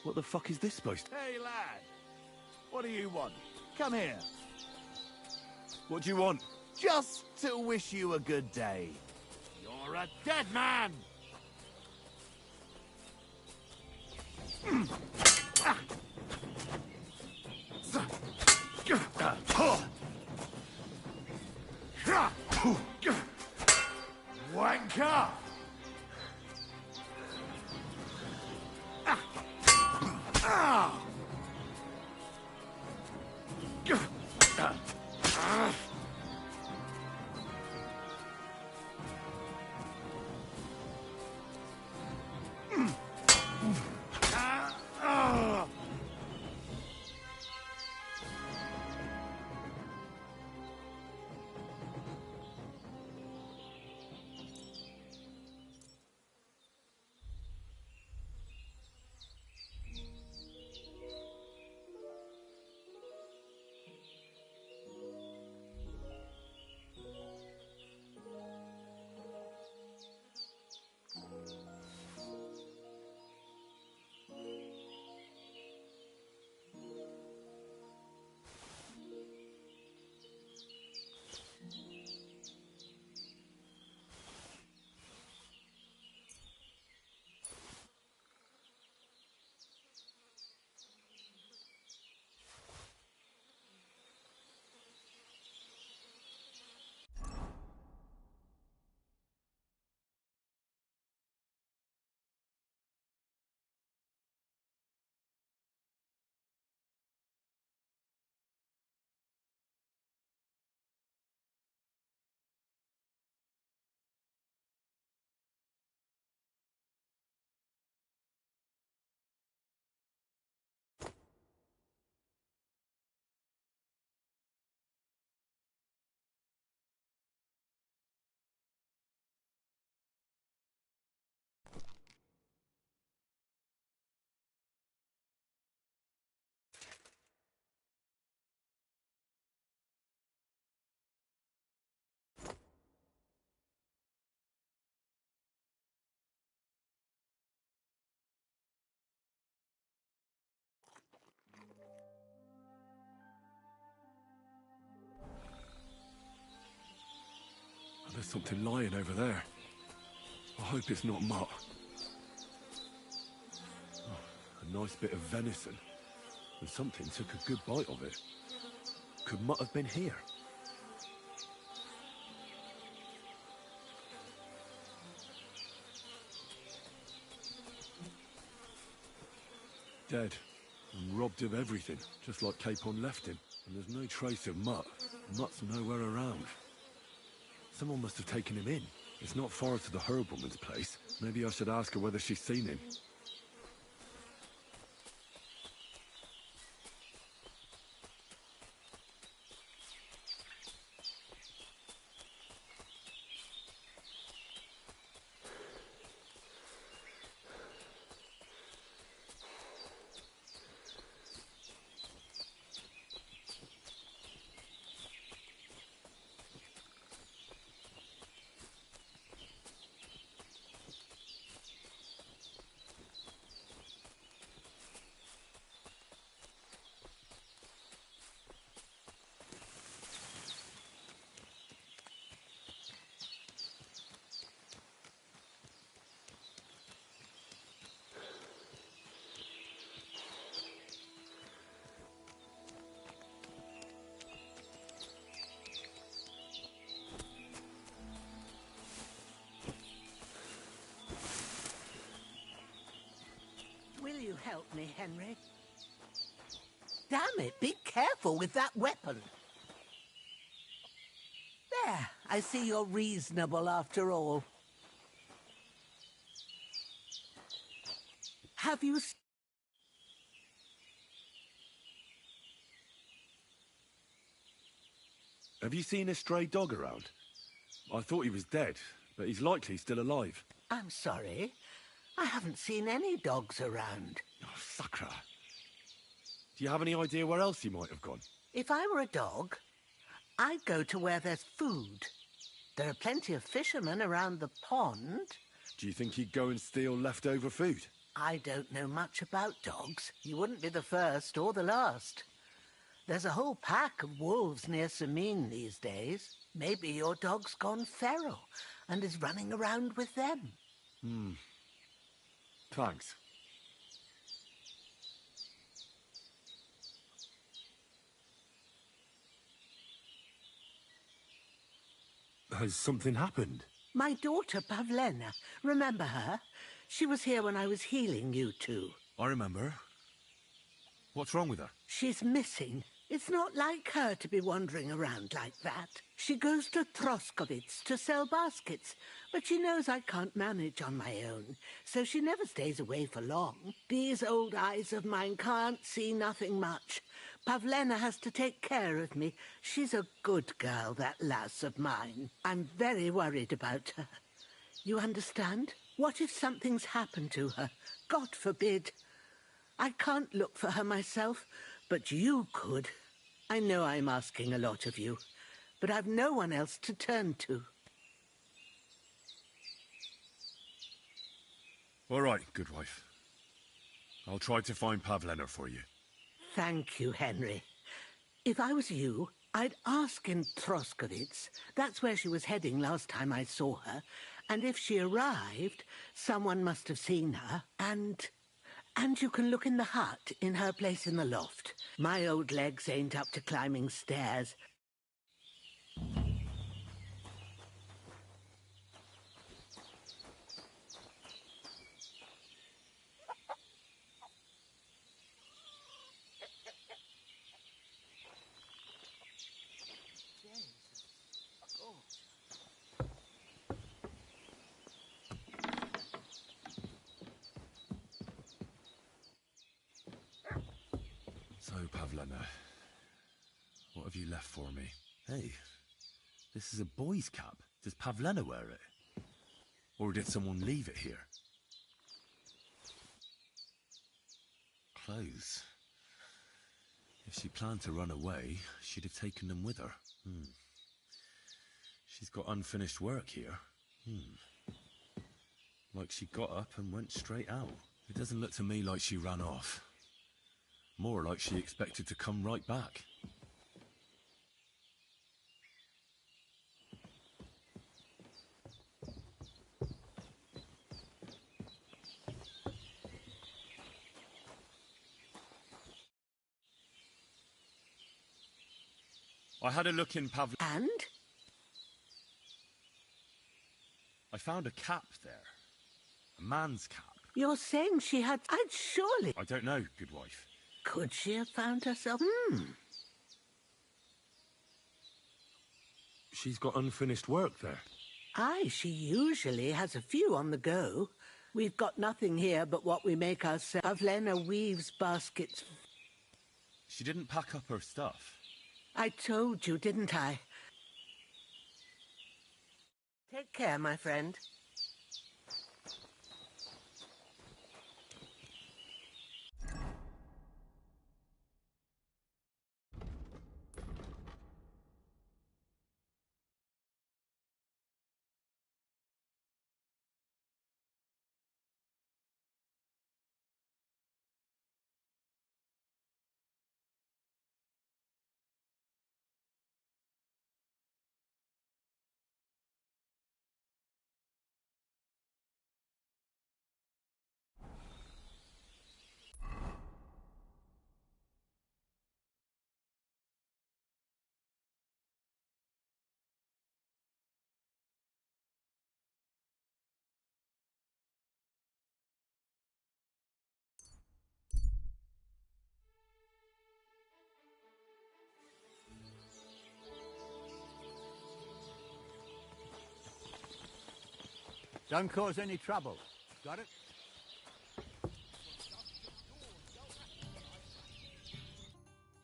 What the fuck is this supposed to...
Hey, lad. What do you want? Come here.
What do you want?
Just to wish you a good day. You're a dead man! Wanker!
There's something lying over there. I hope it's not mutt. Oh, a nice bit of venison. And something took a good bite of it. Could mutt have been here? Dead. And robbed of everything, just like Capon left him. And there's no trace of mutt. Mutt's nowhere around. Someone must have taken him in. It's not far to the herbalman's place. Maybe I should ask her whether she's seen him.
Will you help me, Henry? Damn it, be careful with that weapon. There, I see you're reasonable after all. Have you...
Have you seen a stray dog around? I thought he was dead, but he's likely still alive.
I'm sorry. I haven't seen any dogs around.
Oh, sucker. Do you have any idea where else he might have gone?
If I were a dog, I'd go to where there's food. There are plenty of fishermen around the pond.
Do you think he'd go and steal leftover food?
I don't know much about dogs. You wouldn't be the first or the last. There's a whole pack of wolves near Samine these days. Maybe your dog's gone feral and is running around with them.
Thanks. Has something happened?
My daughter, Pavlena. Remember her? She was here when I was healing you two.
I remember. What's wrong with her?
She's missing. It's not like her to be wandering around like that. She goes to Troskovitz to sell baskets, but she knows I can't manage on my own, so she never stays away for long. These old eyes of mine can't see nothing much. Pavlena has to take care of me. She's a good girl, that lass of mine. I'm very worried about her. You understand? What if something's happened to her? God forbid. I can't look for her myself, but you could. I know I'm asking a lot of you, but I've no one else to turn to.
All right, good wife. I'll try to find Pavlena for you.
Thank you, Henry. If I was you, I'd ask in Troskovitz. That's where she was heading last time I saw her. And if she arrived, someone must have seen her. And you can look in the hut in her place in the loft. My old legs ain't up to climbing stairs.
So, Pavlena, what have you left for me? Hey, this is a boy's cap. Does Pavlena wear it? Or did someone leave it here? Clothes. If she planned to run away, she'd have taken them with her. She's got unfinished work here. Like she got up and went straight out. It doesn't look to me like she ran off. More like she expected to come right back. I had a look in Pavlena.
And?
I found a cap there. A man's cap.
You're saying she had... I'd surely...
I don't know, good wife.
Could she have found herself...
She's got unfinished work there.
Aye, she usually has a few on the go. We've got nothing here but what we make ourselves. Pavlena weaves baskets.
She didn't pack up her stuff.
I told you, didn't I? Take care, my friend.
Don't cause any trouble. Got it?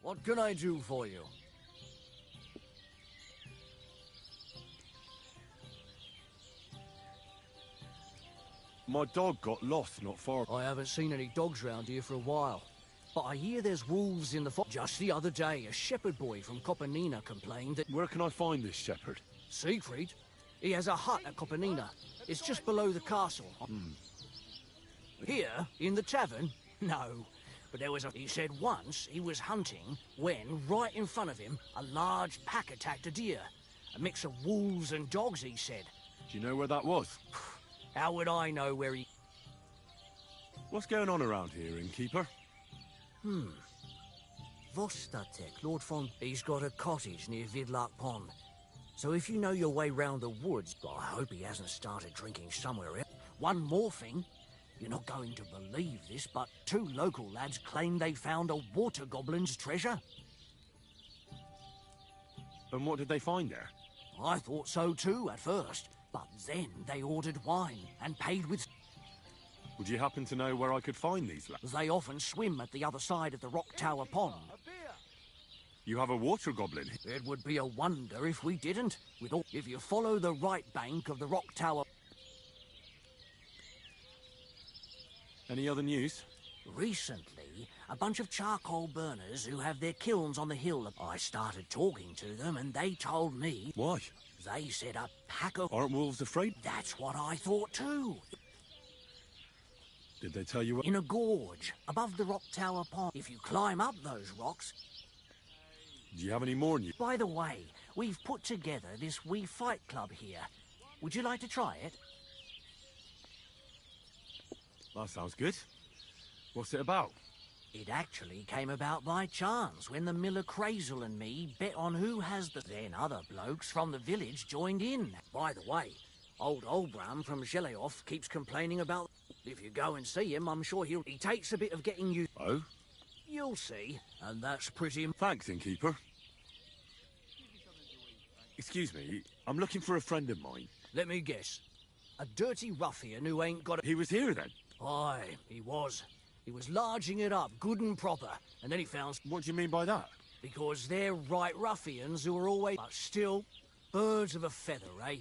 What can I do for you?
My dog got lost not far.
I haven't seen any dogs round here for a while. But I hear there's wolves in the forest. Just the other day, a shepherd boy from Kopanina complained that...
Where can I find this shepherd?
Siegfried? He has a hut at Kopanina. It's just below the castle. Here, in the tavern? No. But there was a... He said once he was hunting when, right in front of him, a large pack attacked a deer. A mix of wolves and dogs, he said.
Do you know where that was?
How would I know where he...
What's going on around here, innkeeper?
Vostatek, Lord Fon... He's got a cottage near Vidlark Pond. So if you know your way round the woods, I hope he hasn't started drinking somewhere else. One more thing. You're not going to believe this, but 2 local lads claim they found a water goblin's treasure.
And what did they find there?
I thought so too at first, but then they ordered wine and paid with...
Would you happen to know where I could find these lads?
They often swim at the other side of the Rock Tower Pond.
You have a water goblin?
It would be a wonder if we didn't. With all... If you follow the right bank of the Rock Tower...
Any other news?
Recently, a bunch of charcoal burners who have their kilns on the hill. I started talking to them and they told me...
Why?
They said a pack of...
Aren't wolves afraid?
That's what I thought too.
Did they tell you what?
In a gorge, above the Rock Tower Pond. If you climb up those rocks...
Do you have any more news?
By the way, we've put together this wee fight club here. Would you like to try it?
That sounds good. What's it about?
It actually came about by chance when the Miller Crazel and me bet on who has the... Then other blokes from the village joined in. By the way, old Olbram from Zheleoth keeps complaining about... If you go and see him, I'm sure he takes a bit of getting you...
Oh?
You'll see, and that's pretty...
Thanks, innkeeper. Excuse me, I'm looking for a friend of mine.
Let me guess. A dirty ruffian who ain't got a...
He was here then?
Aye, he was. He was larging it up, good and proper, and then he found...
What do you mean by that?
Because they're right ruffians who are always... But still, birds of a feather, eh?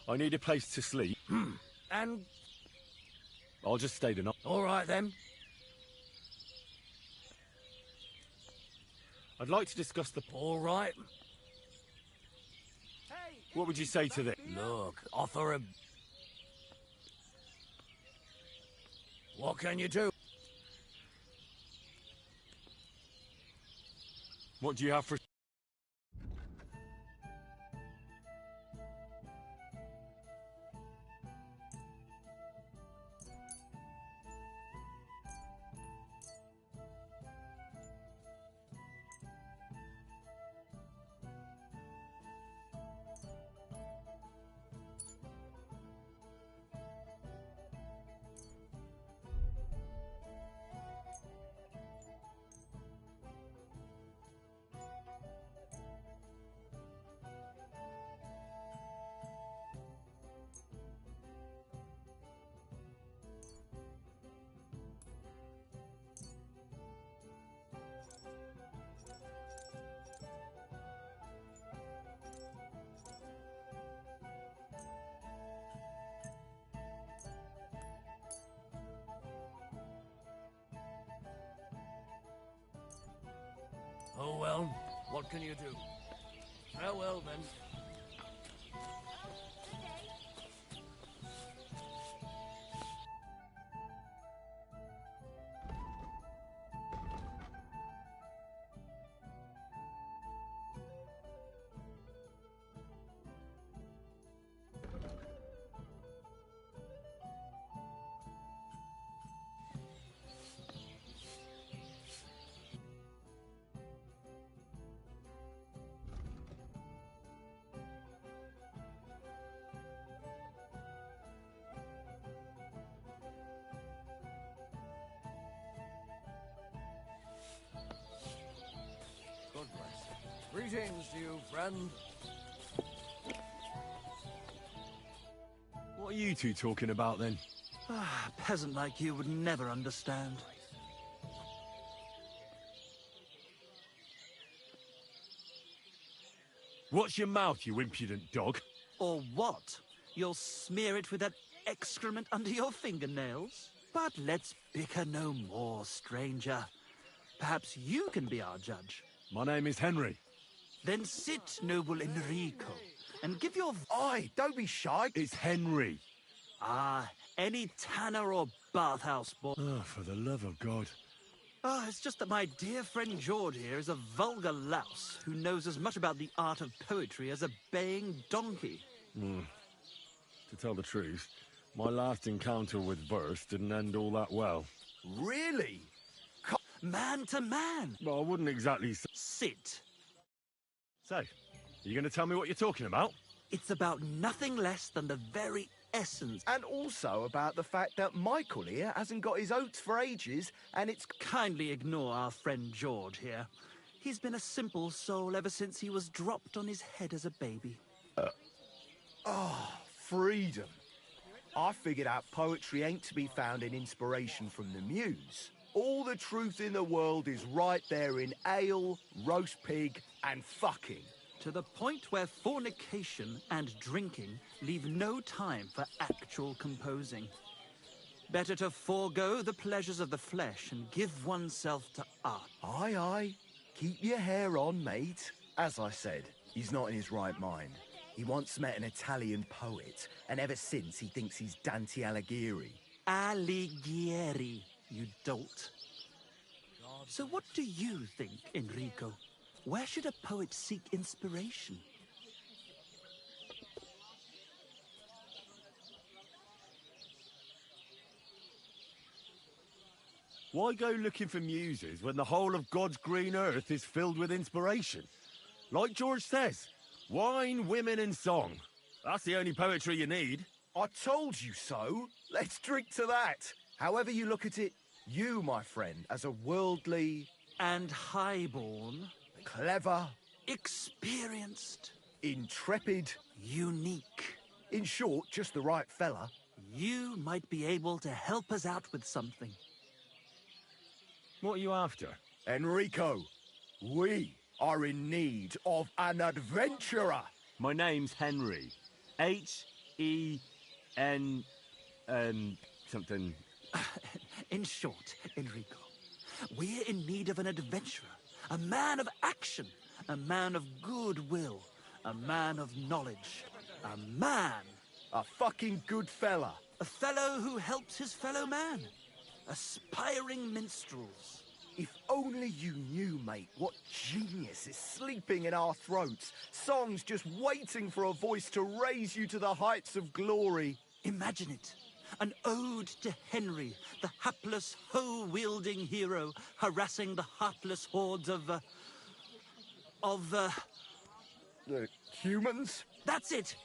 I need a place to sleep.
And...
I'll just stay the night.
All right, then.
I'd like to discuss the...
All right.
What would you say to this?
Look, offer a... What can you do?
What do you have for...
Oh, well, what can you do? Farewell, then. God bless. Greetings to you, friend.
What are you two talking about then?
Ah, a peasant like you would never understand.
Watch your mouth, you impudent dog.
Or what? You'll smear it with that excrement under your fingernails? But let's bicker no more, stranger. Perhaps you can be our judge.
My name is Henry.
Then sit, noble Enrico, and give your...
Oi, don't be shy. It's Henry.
Ah, any tanner or bathhouse boy.
Oh, for the love of God.
Ah, it's just that my dear friend George here is a vulgar louse who knows as much about the art of poetry as a baying donkey.
To tell the truth, my last encounter with verse didn't end all that well.
Really?
Man to man.
Well, I wouldn't exactly say...
Sit.
So, are you going to tell me what you're talking about?
It's about nothing less than the very essence.
And also about the fact that Michael here hasn't got his oats for ages, and it's...
Kindly ignore our friend George here. He's been a simple soul ever since he was dropped on his head as a baby.
Freedom. I figured out poetry ain't to be found in inspiration from the muse. All the truth in the world is right there in ale, roast pig, and fucking.
To the point where fornication and drinking leave no time for actual composing. Better to forego the pleasures of the flesh and give oneself to art.
Aye, aye. Keep your hair on, mate. As I said, he's not in his right mind. He once met an Italian poet, and ever since he thinks he's Dante Alighieri.
Alighieri, you dolt. So what do you think, Enrico? Where should a poet seek inspiration?
Why go looking for muses when the whole of God's green earth is filled with inspiration? Like George says, wine, women and song. That's the only poetry you need.
I told you so. Let's drink to that. However you look at it, you, my friend, as a worldly...
And highborn.
Clever.
Experienced.
Intrepid.
Unique.
In short, just the right fella.
You might be able to help us out with something.
What are you after?
Enrico, we are in need of an adventurer.
My name's Henry. H-E-N... something...
In short, Enrico, we're in need of an adventurer, a man of action, a man of goodwill, a man of knowledge, a man...
A fucking good fella.
A fellow who helps his fellow man. Aspiring minstrels.
If only you knew, mate, what genius is sleeping in our throats. Songs just waiting for a voice to raise you to the heights of glory.
Imagine it. An ode to Henry, the hapless, hoe-wielding hero, harassing the heartless hordes of
humans?
That's it!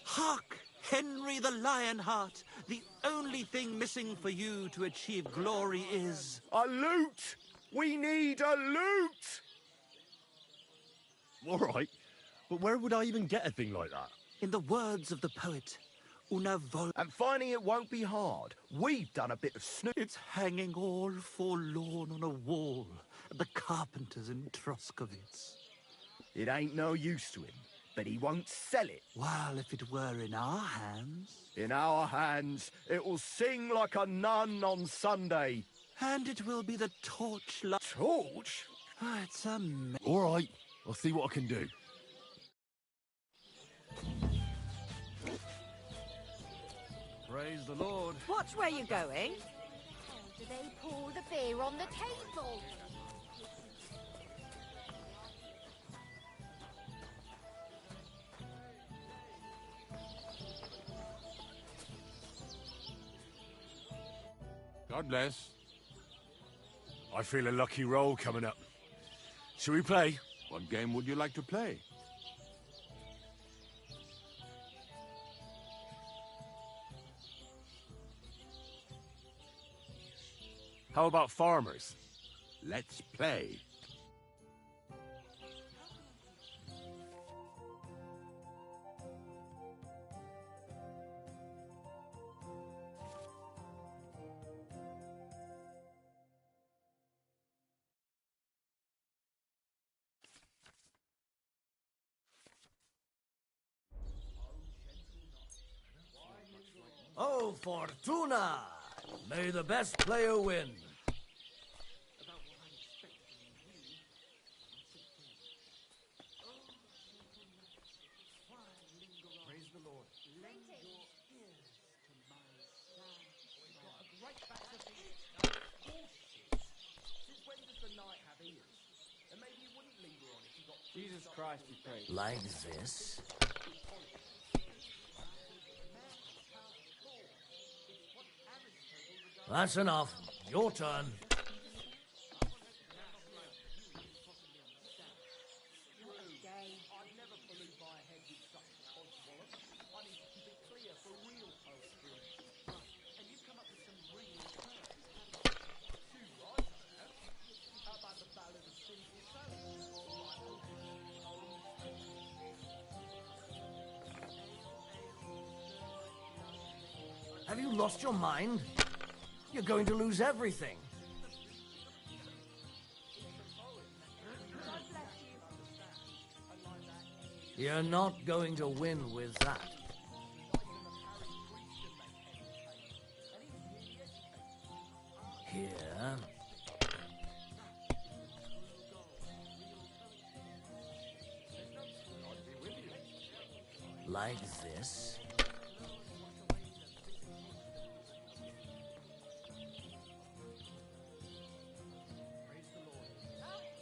Hark! Henry the Lionheart! The only thing missing for you to achieve glory is...
A lute! We need a lute!
All right, but where would I even get a thing like that?
In the words of the poet, una vol...
And finding it won't be hard. We've done a bit of snoop.
It's hanging all forlorn on a wall at the carpenter's in Troskowitz.
It ain't no use to him, but he won't sell it.
Well, if it were in our hands...
In our hands, it will sing like a nun on Sunday.
And it will be the torchlight...
Torch?
It's a...
All right, I'll see what I can do.
Praise the Lord.
Watch where you're going.
Do they pour the beer on the table?
God bless.
I feel a lucky roll coming up. Shall we play?
What game would you like to play?
How about farmers?
Let's play.
Oh, Fortuna! May the best player win.
Praise the Lord.
Christ be praised.
Like this. That's enough. Your turn. Have you lost your mind? You're going to lose everything. You're not going to win with that. Here. Like this.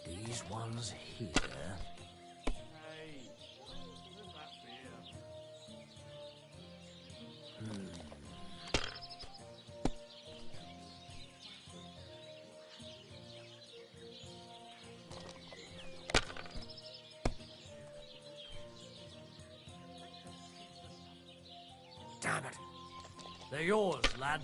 These ones here. Damn it. They're yours, lad.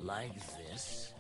Like this.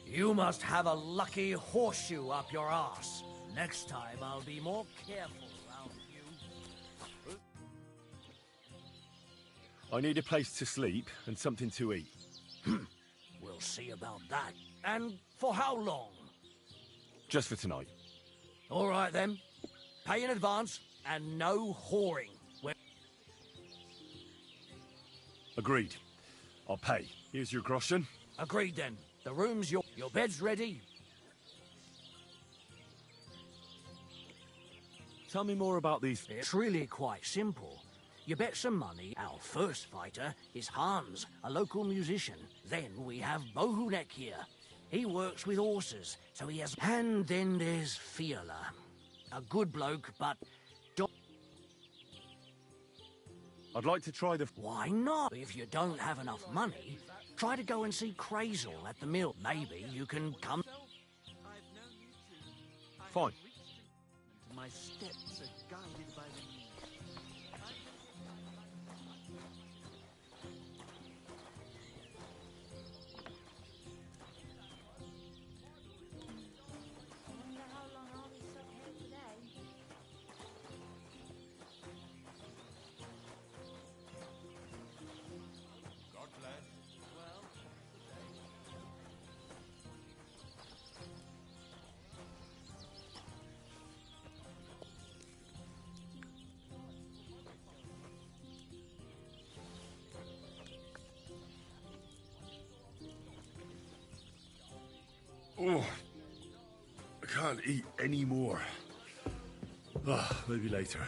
You must have a lucky horseshoe up your arse. Next time I'll be more careful around you.
I need a place to sleep and something to eat.
We'll see about that. And for how long?
Just for tonight.
All right then. Pay in advance and no whoring.
Agreed. I'll pay. Here's your groschen.
Agreed then. The room's your bed's ready.
Tell me more about these.
It's really quite simple. You bet some money our first fighter is Hans, a local musician. Then we have Bohunek here. He works with horses, so he has... And then there's Fiala. A good bloke, but...
I'd like to try the...
Why not? If you don't have enough money, try to go and see Crazel at the mill. Maybe you can come...
Fine.
My steps are guided by the moon.
I wonder how long I'll be stuck here today.
God bless. Well,
Oh, I can't eat any more. Maybe later.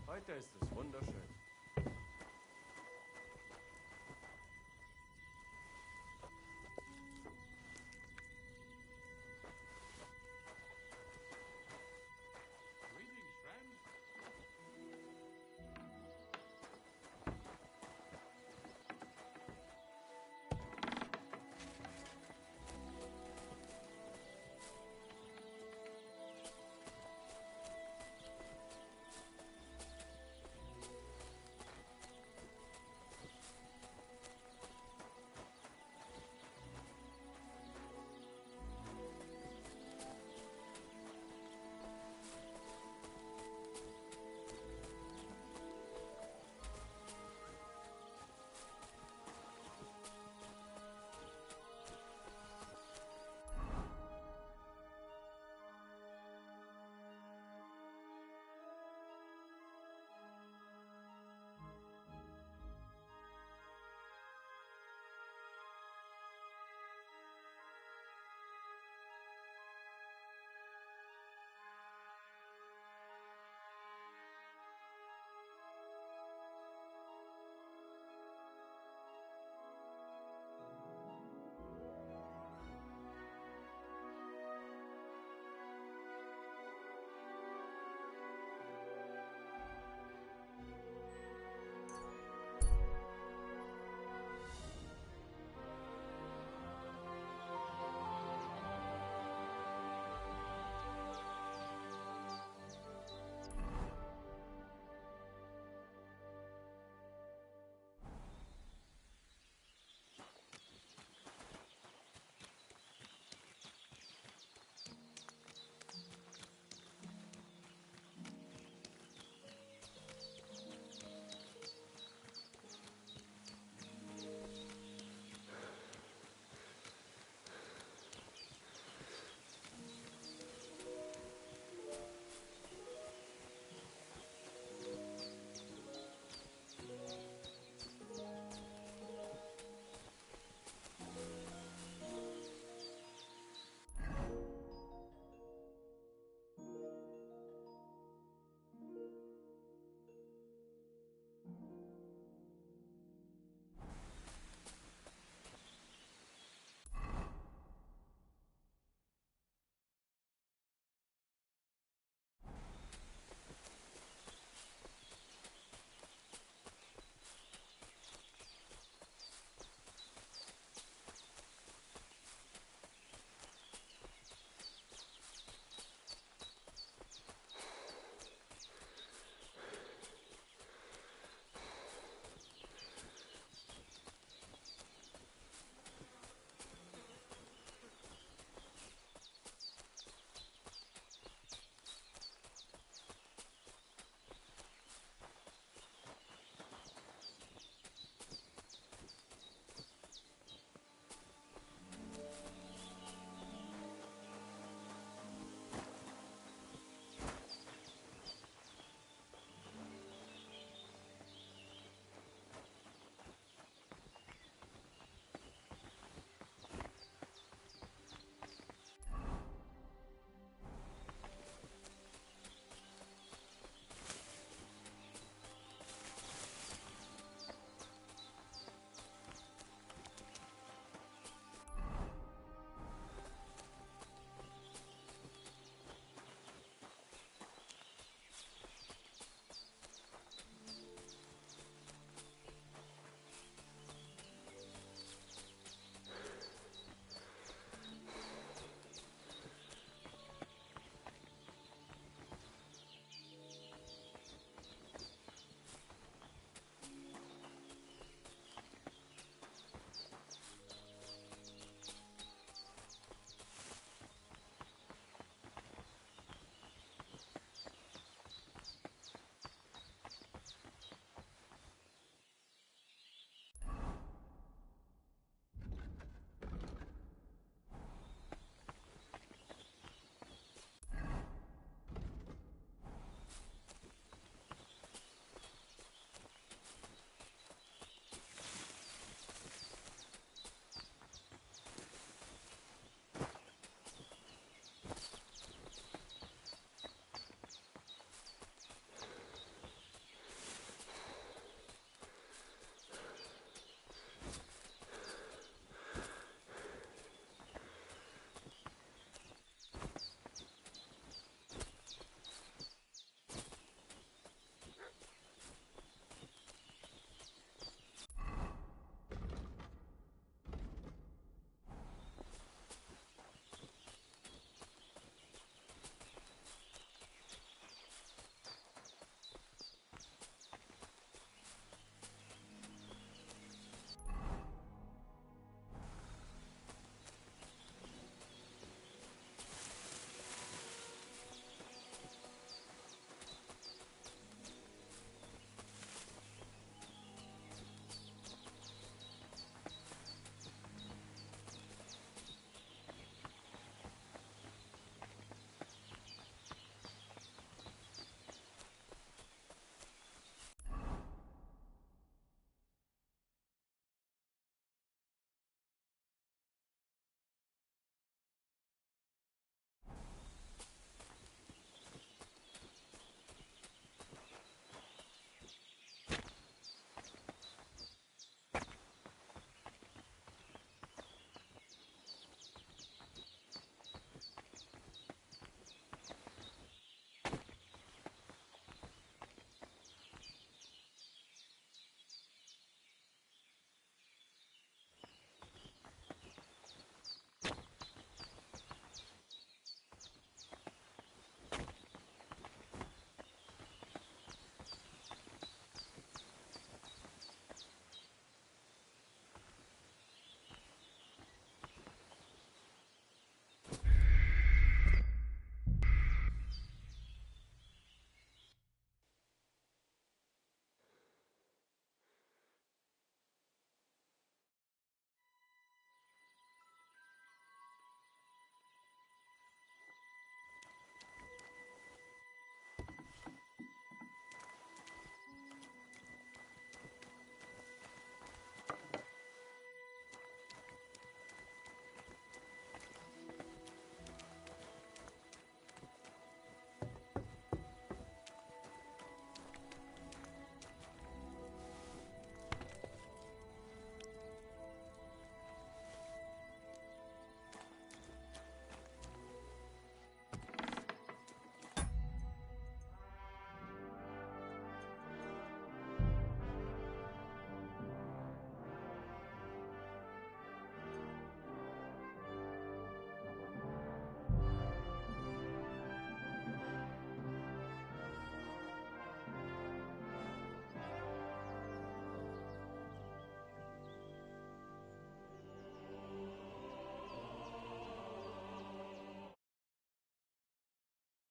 Heute ist es wunderschön.